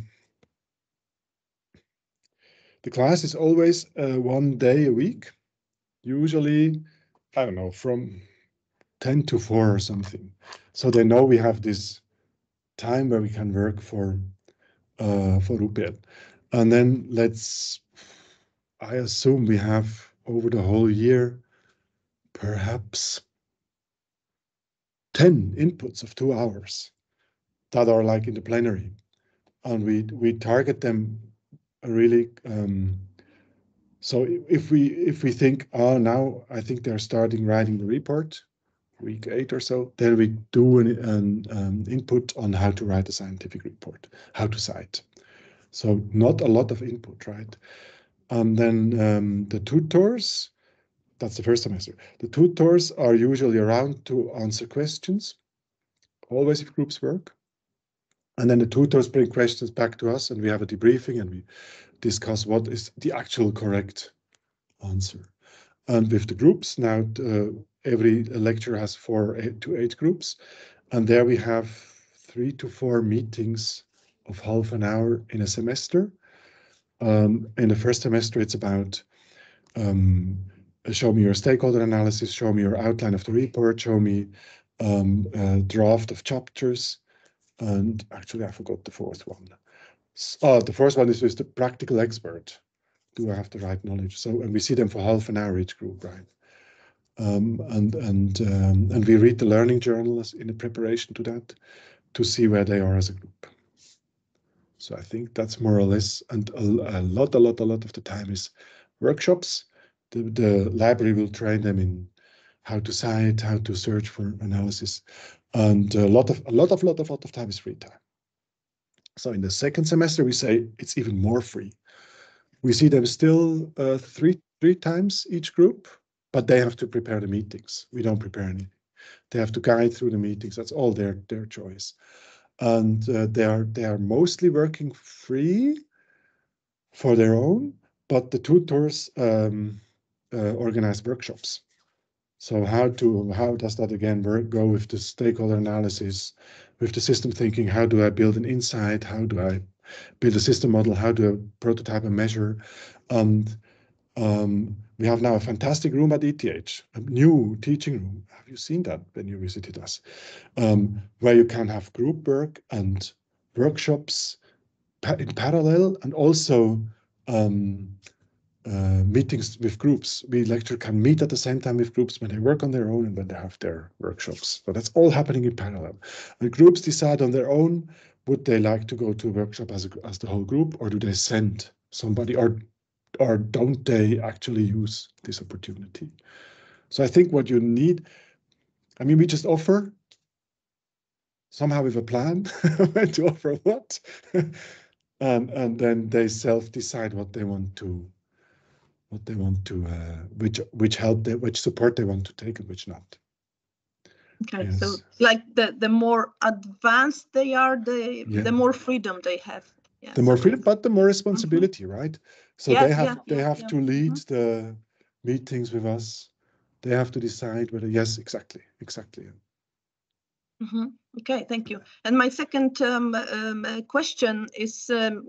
class is always 1 day a week, usually, I don't know, from 10 to 4 or something. So they know we have this time where we can work for UPL. And then I assume we have over the whole year, perhaps 10 inputs of 2 hours that are like in the plenary. And we target them really. So if we think, oh, now I think they're starting writing the report, week 8 or so, then we do an input on how to write a scientific report, how to cite. So not a lot of input, right? And then the tutors, that's the first semester. The tutors are usually around to answer questions, always if groups work. And then the tutors bring questions back to us, and we have a debriefing, and we discuss what is the actual correct answer. And with the groups, now every lecture has 4 to 8 groups, and there we have 3 to 4 meetings of half an hour in a semester. In the first semester, it's about show me your stakeholder analysis, show me your outline of the report, show me a draft of chapters, and actually I forgot the 4th one. The first one is with the practical expert. Do I have the right knowledge? So, and we see them for half an hour each group, right? And we read the learning journals in the preparation to that to see where they are as a group. So I think that's more or less, and a lot of the time is workshops. The library will train them in how to cite, how to search for analysis, and a lot of time is free time. So in the second semester, we say it's even more free. We see them still 3 3 times each group, but they have to prepare the meetings. We don't prepare anything. They have to guide through the meetings. That's all their choice. And they are mostly working free for their own, but the tutors organize workshops. So how does that again go with the stakeholder analysis, with the system thinking? How do I build an insight? How do I build a system model? How do I prototype and measure? And we have now a fantastic room at ETH, a new teaching room. Have you seen that when you visited us? Where you can have group work and workshops in parallel, and also meetings with groups. We lecturer can meet at the same time with groups when they work on their own and when they have their workshops. So that's all happening in parallel. And groups decide on their own, would they like to go to a workshop as the whole group, or do they send somebody, or don't they actually use this opportunity? So I think what you need, I mean, we just offer somehow with a plan when to offer what, and then they self-decide what they want to, which support they want to take and which not. Okay, yes. So like the more advanced they are, the more freedom they have. Yeah, the more freedom, but the more responsibility, right? So yes, they have to lead the meetings with us. They have to decide whether, yes, exactly. Okay, thank you. And my second question is,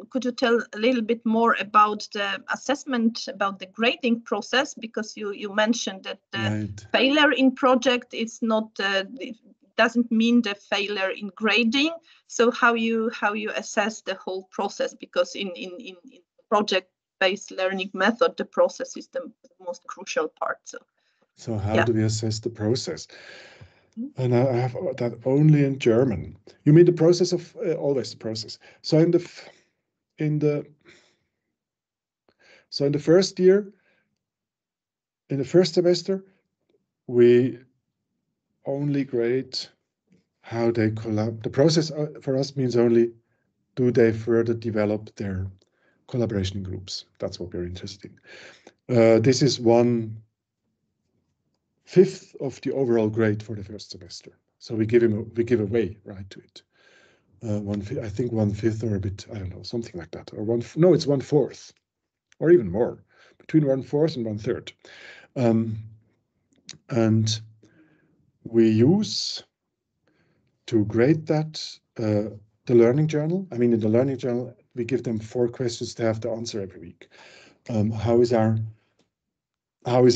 could you tell a little bit more about the assessment, about the grading process? Because you mentioned that the failure in project is not, it doesn't mean the failure in grading. So how you assess the whole process? Because in project-based learning method, the process is the most crucial part. So how do we assess the process? And I have that only in German. You mean the process of always the process. So in the first year, in the first semester, we only grade how they collaborate. The process for us means only, do they further develop their collaboration groups? That's what we're interested in. This is 1/5 of the overall grade for the first semester. So we give away right to it. I think 1/5 or a bit, I don't know, something like that. Or it's 1/4 or even more, between 1/4 and 1/3. And we use to grade that the learning journal. I mean, in the learning journal, we give them 4 questions to have to answer every week. How is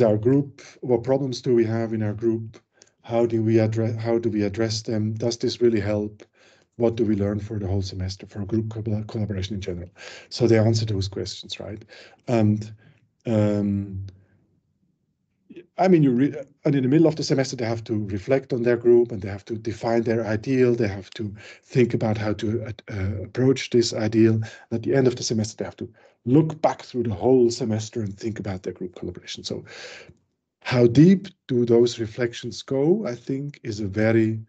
our group? What problems do we have in our group? How do we address them? Does this really help? What do we learn for the whole semester, for group collaboration in general? So they answer those questions, right? And I mean, and in the middle of the semester, they have to reflect on their group and they have to define their ideal. They have to think about how to approach this ideal. And at the end of the semester, they have to look back through the whole semester and think about their group collaboration. So how deep do those reflections go, I think, is a very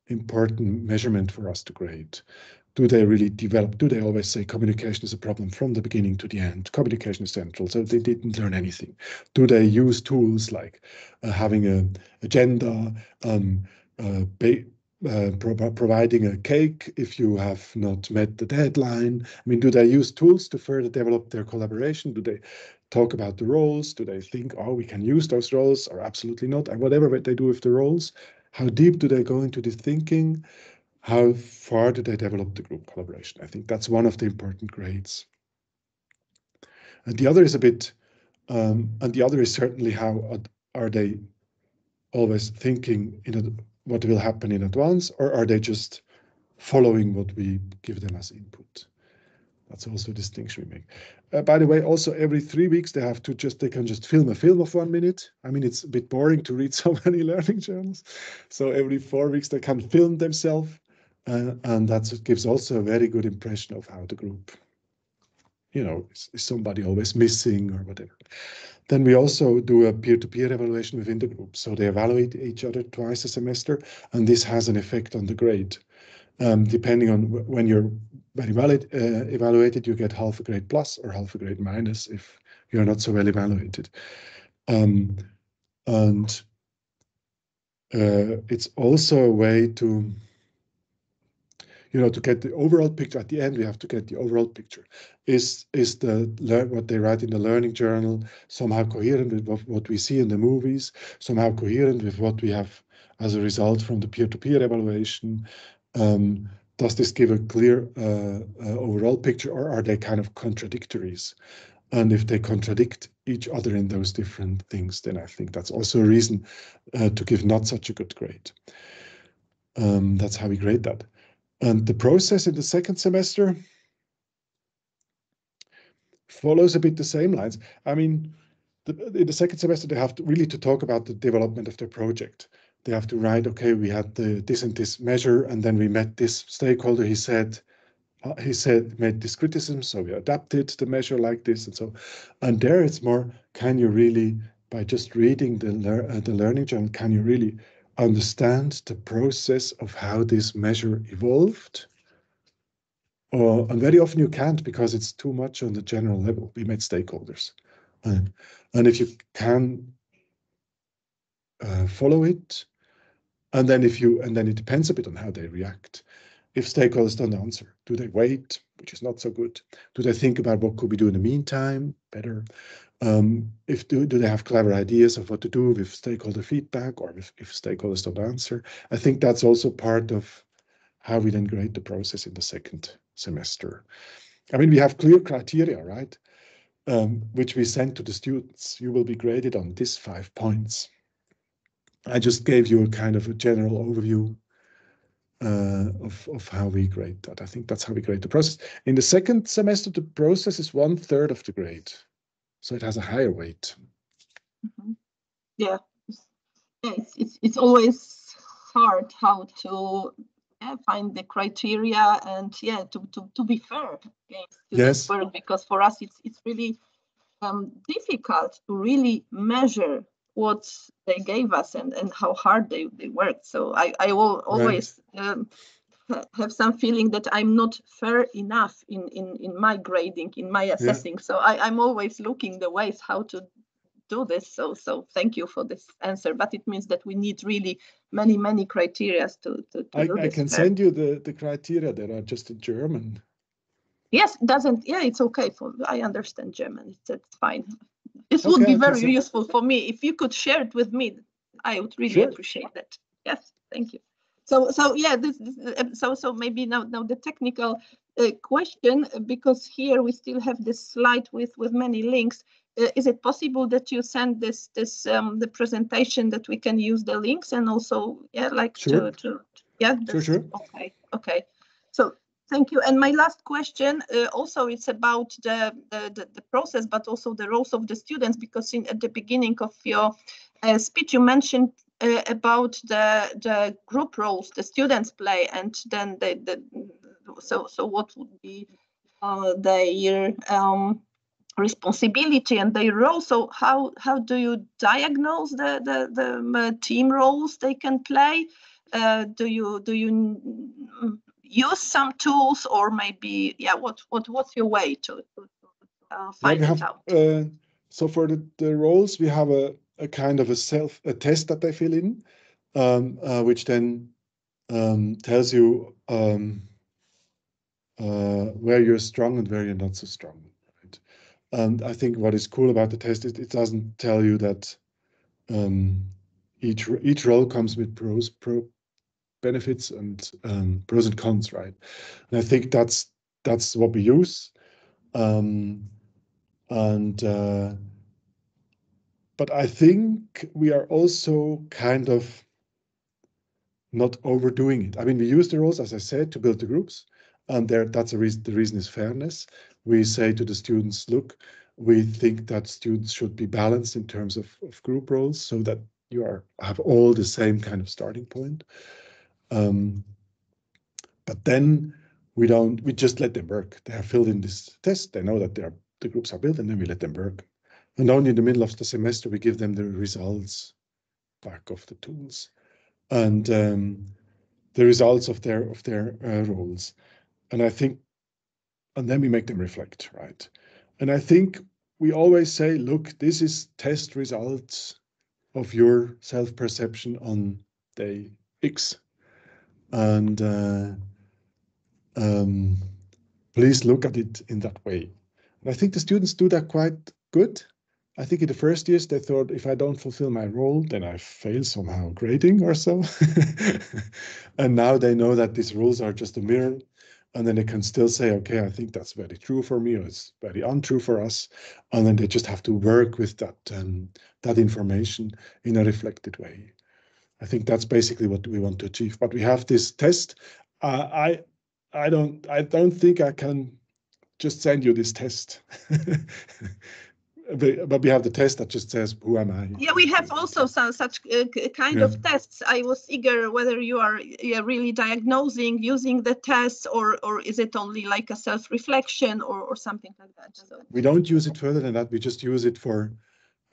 important measurement for us to grade. Do they really develop? Do they always say communication is a problem from the beginning to the end? Communication is central, so they didn't learn anything. Do they use tools like having an agenda, providing a cake if you have not met the deadline? I mean, do they use tools to further develop their collaboration? Do they talk about the roles? Do they think, oh, we can use those roles, or absolutely not? And whatever they do with the roles, how deep do they go into the thinking? How far do they develop the group collaboration? I think that's one of the important grades. And the other is certainly how are they always thinking what will happen in advance, or are they just following what we give them as input? That's also a distinction we make. By the way, also every 3 weeks they can just film a film of 1 minute. I mean, it's a bit boring to read so many learning journals. So every 4 weeks they can film themselves. And that gives also a very good impression of how the group, is somebody always missing or whatever. Then we also do a peer-to-peer evaluation within the group. So they evaluate each other twice a semester, and this has an effect on the grade. Depending on when you're very well evaluated, you get half a grade plus or half a grade minus if you're not so well evaluated. And it's also a way to, to get the overall picture. At the end, we have to get the overall picture. Is what they write in the learning journal somehow coherent with what we see in the movies, somehow coherent with what we have as a result from the peer-to-peer evaluation? Does this give a clear overall picture, or are they kind of contradictories? And if they contradict each other in those different things, then I think that's also a reason to give not such a good grade. That's how we grade that. And the process in the second semester follows a bit the same lines. I mean, in the second semester, they have to really talk about the development of their project. They have to write, okay, we had this and this measure, and then we met this stakeholder. He said, made this criticism, so we adapted the measure like this, and so. And there, it's more, can you really, by just reading the learning journal, can you really understand the process of how this measure evolved? And very often you can't, because it's too much on the general level. We met stakeholders, and if you can follow it, and then it depends a bit on how they react. If stakeholders don't answer, do they wait, which is not so good? Do they think about what could we do in the meantime? Better. Do they have clever ideas of what to do with stakeholder feedback, or if stakeholders don't answer? I think that's also part of how we then grade the process in the second semester. I mean, we have clear criteria, right? Which we send to the students. You will be graded on these 5 points. I just gave you a kind of a general overview of how we grade that. I think that's how we grade the process. In the second semester, the process is 1/3 of the grade, so it has a higher weight. Mm-hmm. Yeah, it's always hard how to find the criteria and to be fair against students' work, because for us it's really difficult to really measure what they gave us and how hard they worked. So I will always have some feeling that I'm not fair enough in my grading, in my assessing. So I'm always looking the ways how to do this. So thank you for this answer. But it means that we need really many criteria to do this. I can send you the criteria that are just in German. Yes, it's okay. I understand German. It's fine. This would be very useful for me. If you could share it with me, I would really appreciate that. Yes, thank you. So maybe now the technical question, because here we still have this slide with many links. Is it possible that you send the presentation that we can use the links and also Sure. Okay. So thank you. And my last question also it's about the process, but also the roles of the students, because at the beginning of your speech you mentioned about the group roles the students play, and then so what would be their responsibility and their role. So how do you diagnose the team roles they can play? Do you use some tools, or maybe what's your way to find it out? So for the roles, we have a kind of a test that they fill in, which then tells you where you're strong and where you're not so strong. Right? And I think what is cool about the test is it doesn't tell you that each role comes with benefits and pros and cons, right? And I think that's what we use. But I think we are also kind of not overdoing it. I mean, we use the roles, as I said, to build the groups, and that's the reason is fairness. We say to the students, look, we think that students should be balanced in terms of group roles, so that you have all the same kind of starting point. But then we just let them work. They have filled in this test. They know that the groups are built, and then we let them work. And only in the middle of the semester, we give them the results back of the tools and the results of their roles. And I think, and then we make them reflect, right? And I think we always say, look, this is test results of your self-perception on day X. And please look at it in that way. And I think the students do that quite good. I think in the first years, they thought, if I don't fulfill my role, then I fail somehow grading or so. And now they know that these rules are just a mirror. And then they can still say, okay, I think that's very true for me, or it's very untrue for us. And then they just have to work with that, that information in a reflected way. I think that's basically what we want to achieve. But we have this test. I don't think I can just send you this test. But we have the test that just says, who am I? Yeah, we have also some such kind of tests. I was eager whether you are really diagnosing using the tests, or is it only like a self-reflection or something like that? So we don't use it further than that. We just use it for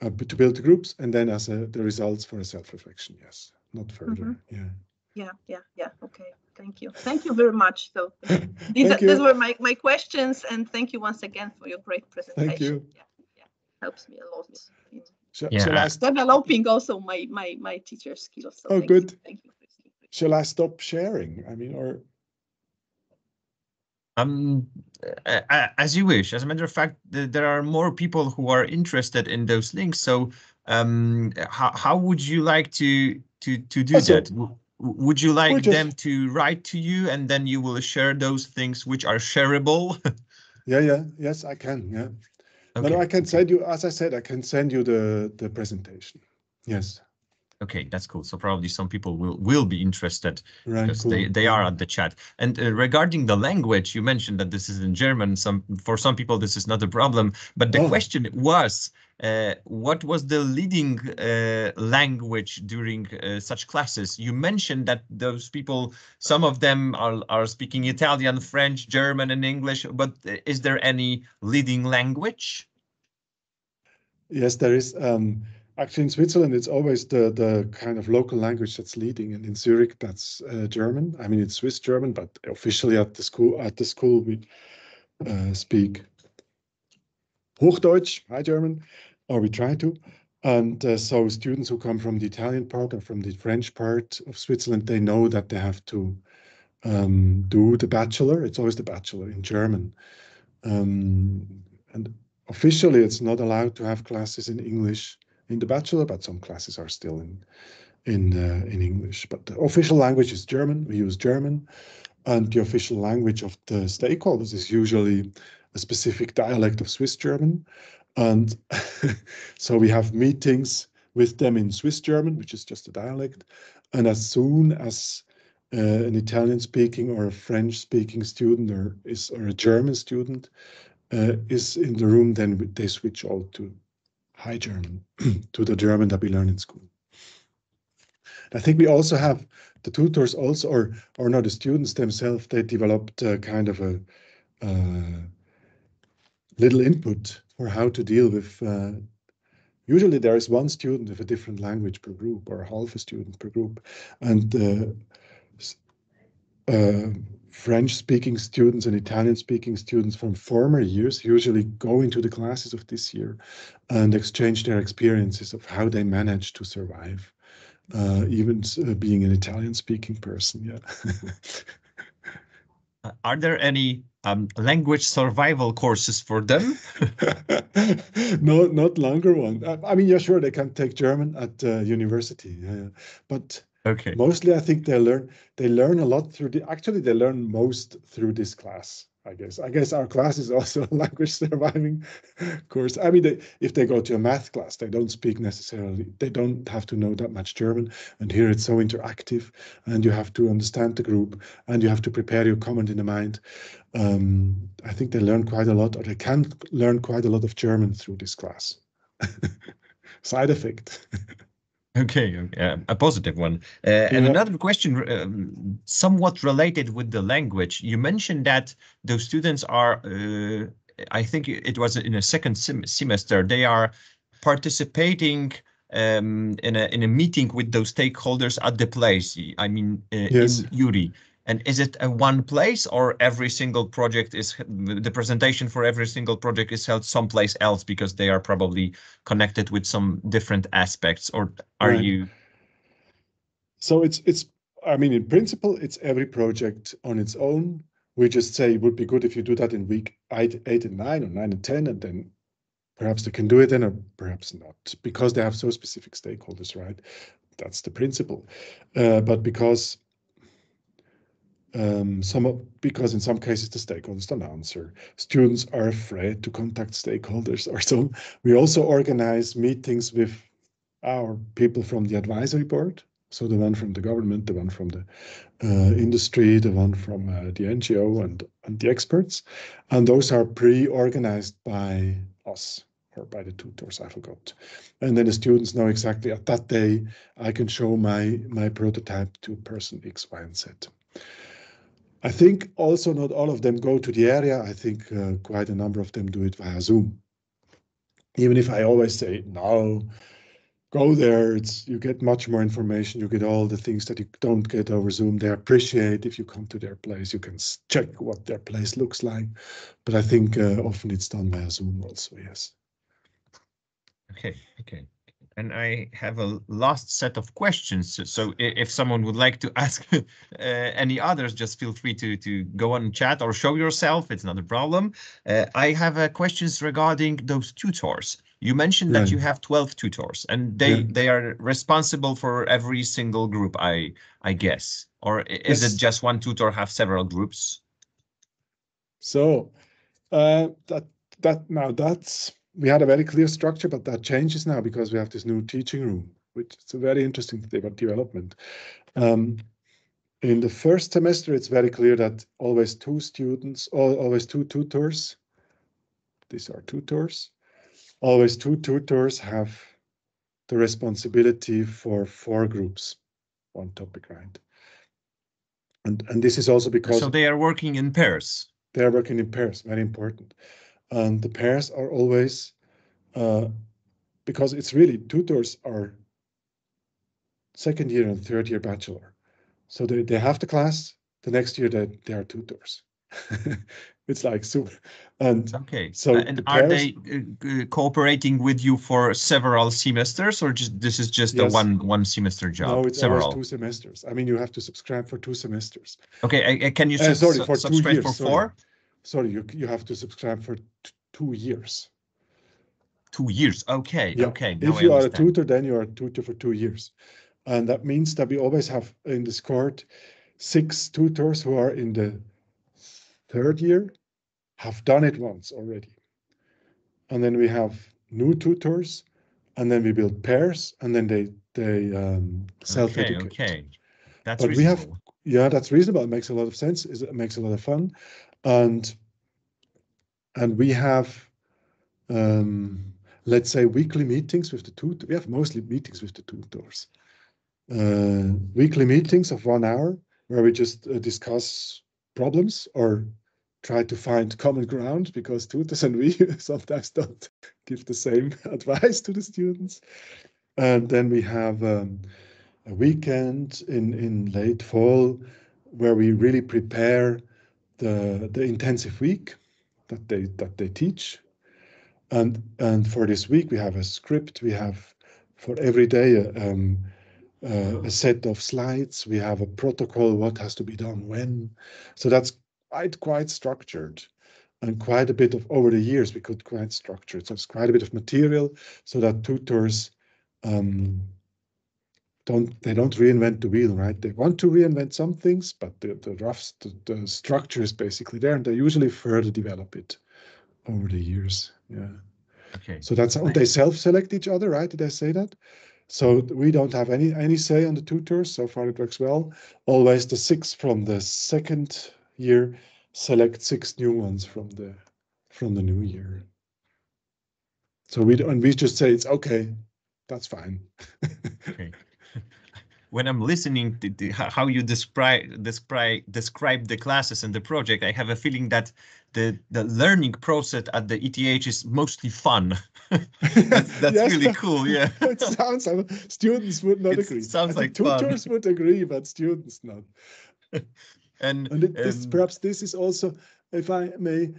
to build the groups, and then as the results for a self-reflection. Yes, not further. Yeah. Okay. Thank you very much. So these were my questions, and thank you once again for your great presentation. Thank you. Yeah, helps me a lot in shall I developing also my teacher skills. So good. Thank you. Shall I stop sharing? I mean, or as you wish. As a matter of fact, there are more people who are interested in those links. So how would you like to do that? Would you like them to write to you, and then you will share those things which are shareable? Yes, I can. Yeah. Okay. No, I can send you, as I said, I can send you the presentation. Yes. Okay, that's cool. So probably some people will be interested, right, because cool. they are at the chat. And regarding the language, you mentioned that this is in German. For some people this is not a problem. But the question was, what was the leading language during such classes? You mentioned that those people, some of them are speaking Italian, French, German, and English. But is there any leading language? Yes, there is. Actually, in Switzerland, it's always the kind of local language that's leading, and in Zurich, that's German. I mean, it's Swiss German, but officially at the school we speak Hochdeutsch, High German, or we try to. And so students who come from the Italian part or from the French part of Switzerland, they know that they have to do the bachelor. It's always the bachelor in German, and officially, it's not allowed to have classes in English in the bachelor, but some classes are still in English. But the official language is German. We use German, and the official language of the stakeholders is usually a specific dialect of Swiss German. And so we have meetings with them in Swiss German, which is just a dialect. And as soon as an Italian-speaking or a French-speaking student or a German student is in the room, then they switch all to High German, to the German that we learn in school. I think we also have the tutors also, or not the students themselves, they developed kind of a little input for how to deal with, usually there is one student with a different language per group, or half a student per group. And French-speaking students and Italian-speaking students from former years usually go into the classes of this year and exchange their experiences of how they managed to survive, even being an Italian-speaking person. Yeah. Are there any language survival courses for them? No, not longer one. I mean, yeah, sure, they can take German at university, but okay. Mostly, I think they learn a lot through actually, they learn most through this class, I guess. I guess our class is also a language surviving course. I mean, if they go to a math class, they don't speak necessarily, they don't have to know that much German. And here it's so interactive, and you have to understand the group, and you have to prepare your comment in the mind. I think they learn quite a lot, or they can learn quite a lot of German through this class. Side effect. Okay, a positive one. And another question, somewhat related with the language. You mentioned that those students are, I think it was in a second semester, they are participating in a meeting with those stakeholders at the place. I mean, yes. in URI. And is it a one place, or every single project is, the presentation for every single project is held someplace else because they are probably connected with some different aspects, or are Right. you? So it's I mean, in principle, it's every project on its own. We just say it would be good if you do that in week 8 and 9 or 9 and 10, and then perhaps they can do it then, or perhaps not, because they have so specific stakeholders, right? That's the principle. But because because in some cases the stakeholders don't answer, students are afraid to contact stakeholders, or so we also organize meetings with our people from the advisory board. So the one from the government, the one from the industry, the one from the NGO, and the experts. And those are pre-organized by us or by the tutors, I forgot. And then the students know exactly at that day, I can show my prototype to person X, Y, and Z. I think also not all of them go to the area. I think quite a number of them do it via Zoom. Even if I always say, no, go there, you get much more information. You get all the things that you don't get over Zoom. They appreciate if you come to their place. You can check what their place looks like. But I think often it's done via Zoom also, yes. Okay. And I have a last set of questions. So if someone would like to ask any others, just feel free to go on chat or show yourself. It's not a problem. I have questions regarding those tutors. You mentioned that you have 12 tutors, and they are responsible for every single group, I guess. Or is it just one tutor have several groups? So that's we had a very clear structure, but that changes now because we have this new teaching room, which is a very interesting development. In the first semester, it's very clear that always two students, always two tutors. These are tutors. Always two tutors have the responsibility for 4 groups, one topic, right? And this is also because... So they are working in pairs. They are working in pairs, very important. And the pairs are always, because it's really, tutors are second year and third year bachelor. So they have the class, the next year they are tutors. It's like super. And okay. So and are they cooperating with you for several semesters, or this is just a one semester job? No, it's always 2 semesters. I mean, you have to subscribe for 2 semesters. Okay, can you for subscribe 2 years, for 4? Sorry, you have to subscribe for 2 years. 2 years, okay, yeah. Okay. If you are a tutor, then you are a tutor for 2 years. And that means that we always have in this cohort 6 tutors who are in the 3rd year, have done it once already. And then we have new tutors, and then we build pairs, and then they self-educate. Okay. That's but reasonable. That's reasonable. It makes a lot of sense. It makes a lot of fun. And we have, let's say, weekly meetings with the tutors. We have mostly meetings with the tutors. Weekly meetings of 1 hour where we just discuss problems or try to find common ground, because tutors and we sometimes don't give the same advice to the students. And then we have a weekend in late fall where we really prepare the intensive week that they teach. And for this week we have a script. We have for every day a set of slides. We have a protocol, what has to be done when. So that's quite structured, and quite a bit of, over the years we could quite structured. So it's quite a bit of material so that tutors don't reinvent the wheel, right? They want to reinvent some things, but the structure is basically there, and they usually further develop it over the years. Yeah. Okay. So that's how they self-select each other, right? Did I say that? So we don't have any say on the tutors. So far it works well. Always the 6 from the 2nd year select 6 new ones from the new year. So we just say it's okay, that's fine. Okay. When I'm listening to how you describe the classes and the project, I have a feeling that the learning process at the ETH is mostly fun. that's yes, really cool. Yeah. It sounds like students would not agree. Sounds like tutors fun. Would agree, but students not. And perhaps this is also, if I may,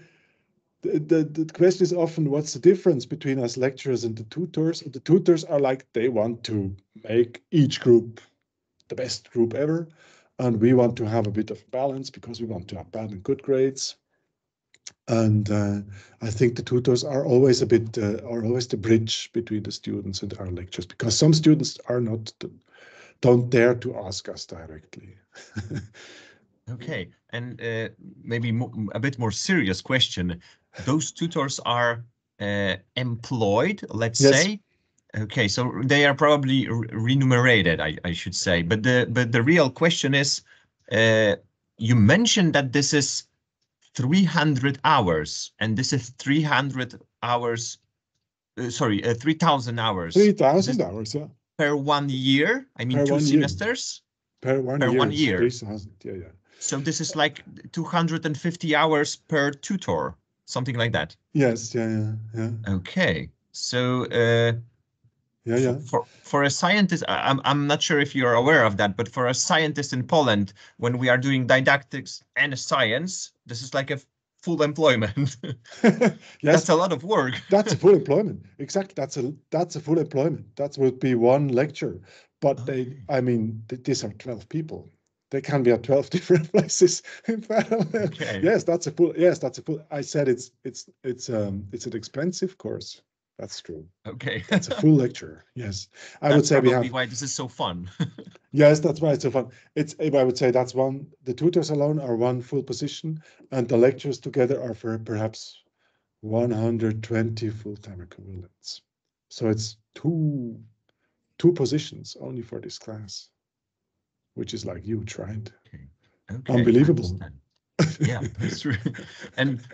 the question is often, what's the difference between us lecturers and the tutors? The tutors are like, they want to make each group the best group ever, and we want to have a bit of balance because we want to have bad and good grades. And I think the tutors are always always the bridge between the students and our lecturers, because some students don't dare to ask us directly. Okay, and maybe a bit more serious question. Those tutors are employed, let's say. Okay, so they are probably remunerated, I should say. But the real question is, you mentioned that this is 300 hours, and this is 300 hours. 3,000 hours. 3,000 hours, yeah. Per 1 year. I mean, per 2 semesters. Per one year. 3,000, yeah. So this is like 250 hours per tutor, something like that. Yes, yeah. Okay, so yeah. For a scientist, I'm not sure if you're aware of that, but for a scientist in Poland, when we are doing didactics and science, this is like a full employment. Yes, that's a lot of work. That's a full employment. Exactly, that's a full employment. That would be one lecture, but these are 12 people. They can be at 12 different places in parallel. Okay. Yes, that's a full. I said it's an expensive course. That's true. Okay. That's a full lecture. Yes, I would say we have. Why this is so fun. Yes, that's why it's so fun. I would say that's one. The tutors alone are one full position, and the lectures together are for perhaps 120 full-time equivalents. So it's two positions only for this class, which is like huge, right? Okay. Unbelievable. Yeah, that's true. And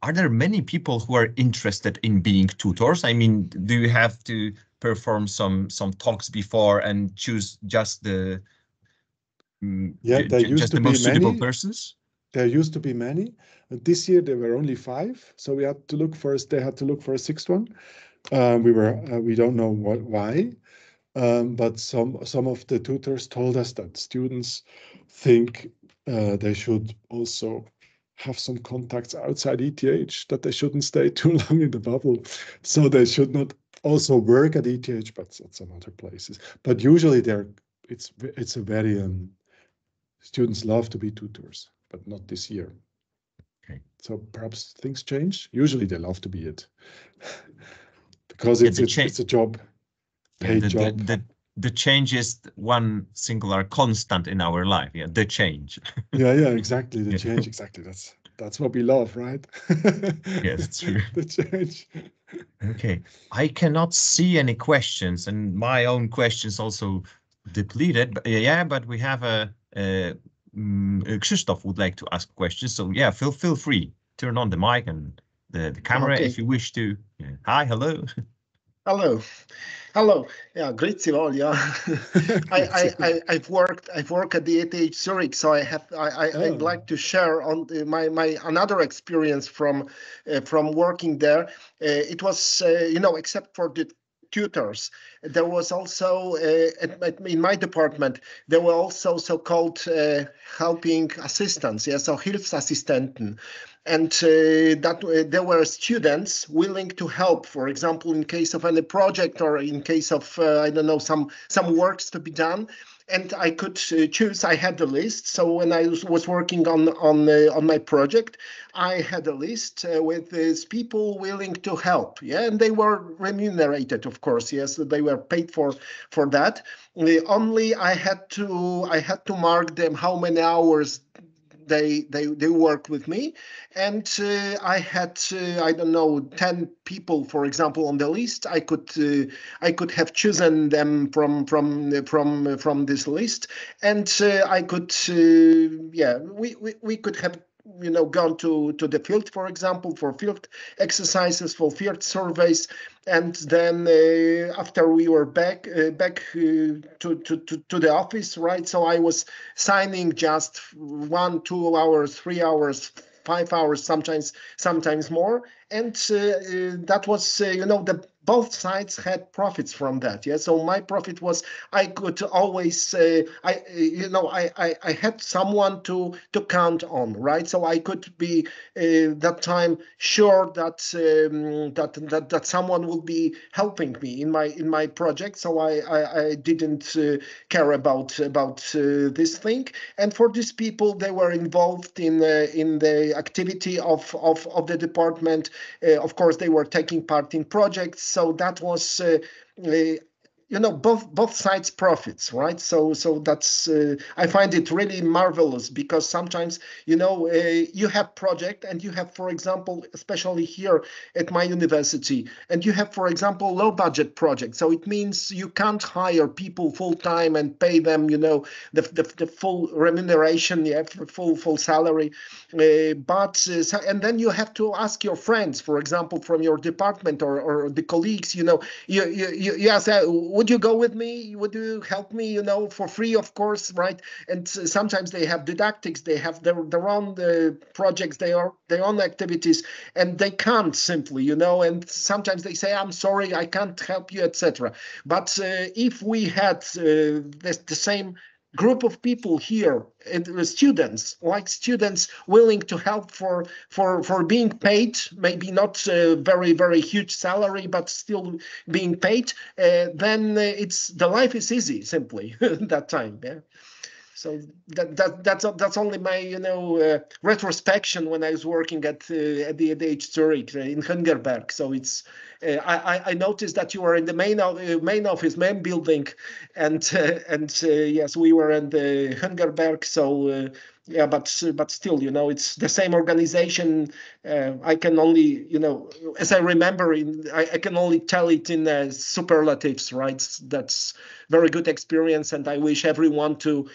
are there many people who are interested in being tutors? I mean, do you have to perform some talks before and choose just the most suitable persons? There used to be many, and this year there were only 5. So they had to look for a 6th one. We don't know why, but some of the tutors told us that students think they should also have some contacts outside ETH, that they shouldn't stay too long in the bubble. So they should not also work at ETH, but at some other places. But usually it's a very, students love to be tutors, but not this year. Okay. So perhaps things change. Usually they love to be it. Because it's a job, paid job. The change is one singular constant in our life. Yeah, the change. Yeah, exactly. The change, exactly. That's what we love, right? Yes, it's true. The change. Okay, I cannot see any questions, and my own questions also depleted. But but we have Christoph would like to ask questions. So yeah, feel free. Turn on the mic and the camera if you wish to. Yeah. Hi, hello. Hello. Yeah, grüezi wohl. Yeah, I've worked at the ETH Zurich, so I'd like to share on my another experience from working there. It was except for the tutors, there was also in my department there were also so-called helping assistants. Yeah, so Hilfsassistenten. And that there were students willing to help, for example, in case of any project or in case of some works to be done. And I could choose. I had the list. So when I was working on my project, I had a list with these people willing to help. Yeah, and they were remunerated, of course. Yes, they were paid for that. Only I had to mark them how many hours they worked with me, and I had 10 people, for example, on the list. I could have chosen them from this list, and I could we could have gone to the field, for example, for field exercises, for field surveys, and then after we were back to the office, right? So I was signing just 1, 2 hours, 3 hours, 5 hours, sometimes more, and that was both sides had profits from that. Yeah, so my profit was I could always I had someone to count on, right? So I could be that time sure that that someone will be helping me in my project. So I didn't care about this thing. And for these people, they were involved in the activity of the department. Of course, they were taking part in projects. So that was both sides profits, right? So that's I find it really marvelous, because sometimes you have project and you have, for example, especially here at my university, and you have, for example, low budget project. So it means you can't hire people full time and pay them the full remuneration, full salary, and then you have to ask your friends, for example, from your department or the colleagues, you ask, would you go with me? Would you help me, for free, of course, right? And sometimes they have didactics, they have their own projects, their own activities, and they can't simply, and sometimes they say, I'm sorry, I can't help you, etc. But if we had the same group of people here, and students willing to help for being paid, maybe not very, very huge salary, but still being paid, then the life is easy simply that time. Yeah. So that's only my retrospection when I was working at the ETH Zurich in Hungerberg. So it's I noticed that you were in the main office, main building, and yes, we were in the Hungerberg. So yeah, but still, it's the same organization. I can only, as I remember, I can only tell it in superlatives, right? That's very good experience, and I wish everyone to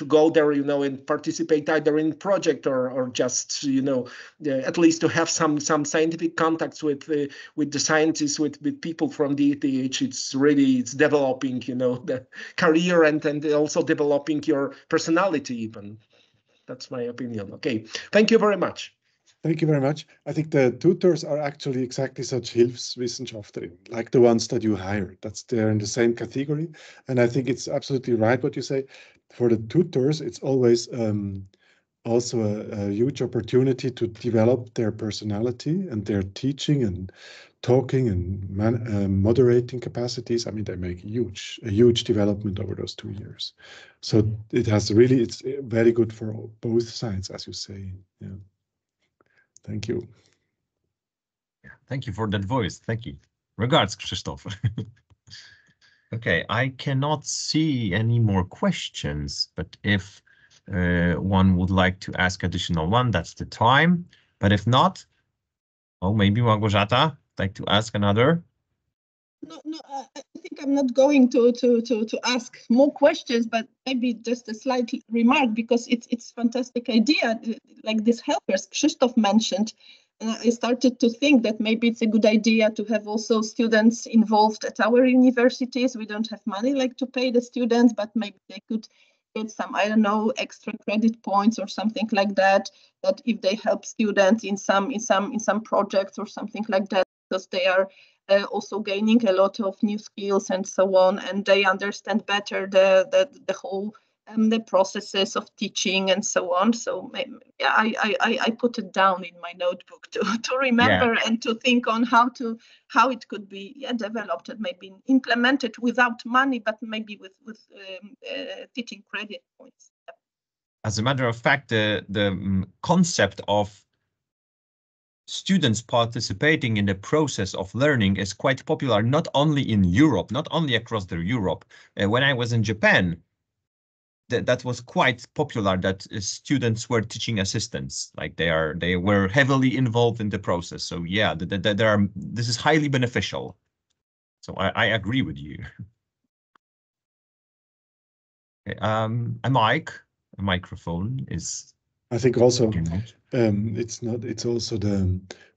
go there, and participate either in project or just, at least to have some scientific contacts with the scientists, with people from the ETH. It's developing, the career and also developing your personality even. That's my opinion. Okay, thank you very much. Thank you very much. I think the tutors are actually exactly such Hilfswissenschaftler, like the ones that you hired. They're in the same category. And I think it's absolutely right what you say. For the tutors, it's always also a huge opportunity to develop their personality and their teaching and talking and moderating capacities. I mean, they make a huge development over those 2 years. So it's very good for both sides, as you say. Yeah. Thank you. Thank you for that voice. Thank you. Regards, Krzysztof. Okay, I cannot see any more questions, but if one would like to ask additional one, that's the time. But if not, maybe Małgorzata like to ask another. No, I think I'm not going to ask more questions, but maybe just a slight remark, because it's fantastic idea, like these helpers Krzysztof mentioned. And I started to think that maybe it's a good idea to have also students involved at our universities. We don't have money to pay the students, but maybe they could get some, I don't know, extra credit points or something like that. That if they help students in some projects or something like that, because they are also gaining a lot of new skills and so on, and they understand better the whole the processes of teaching and so on. So yeah, I put it down in my notebook to remember, yeah, and to think on how it could be developed and maybe implemented without money, but maybe with teaching credit points. Yeah. As a matter of fact, the concept of students participating in the process of learning is quite popular, not only in Europe, not only across Europe. When I was in Japan, that was quite popular, that students were teaching assistants, like they were heavily involved in the process. So yeah, this is highly beneficial. So I agree with you. Okay, a microphone is. I think also it's also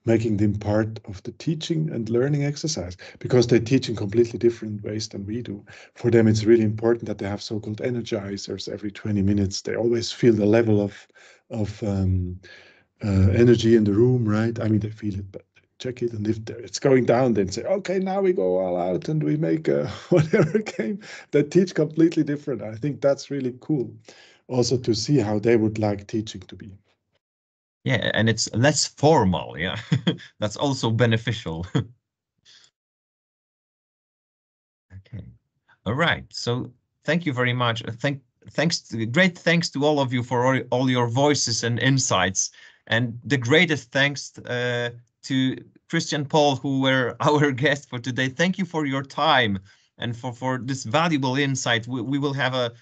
making them part of the teaching and learning exercise, because they teach in completely different ways than we do. For them, it's really important that they have so-called energizers every 20 minutes. They always feel the level of energy in the room, right? I mean, they feel it, but check it, and if it's going down, then say, okay, now we go all out and we make a whatever game. They teach completely different. I think that's really cool, also to see how they would like teaching to be. Yeah, and it's less formal. Yeah, that's also beneficial. Okay, all right. So thank you very much. Great thanks to all of you for all your voices and insights, and the greatest thanks to Christian Pohl, who were our guest for today. Thank you for your time and for this valuable insight. We will have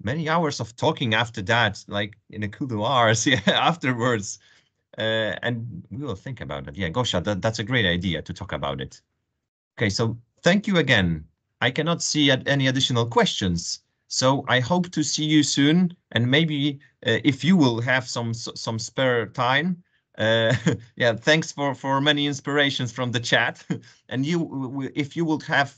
many hours of talking after that, like in the couloirs, yeah, afterwards, and we will think about it. Yeah, Gosha, that's a great idea to talk about it. Okay, so thank you again. I cannot see any additional questions. So I hope to see you soon, and maybe if you will have some spare time. Yeah, thanks for many inspirations from the chat. And if you would have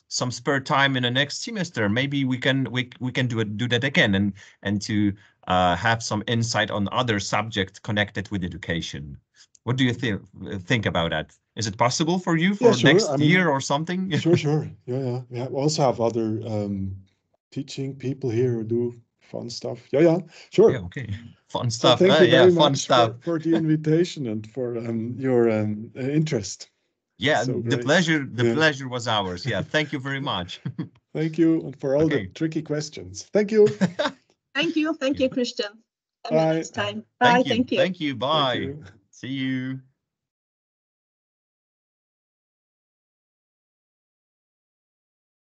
some spare time in the next semester, maybe we can do that again, and to have some insight on other subjects connected with education. What do you think about that? Is it possible for you for next year or something? Sure. Yeah. We also have other teaching people here who do fun stuff. Yeah, sure. Yeah, okay. Fun stuff. So thank you very fun much stuff. for the invitation and for your interest. Yeah, so the pleasure was ours. Yeah, thank you very much. Thank you, and for all the tricky questions. Thank you. Thank you, Christian. Bye. Next time. Bye. Thank you. Thank you. Bye. See you.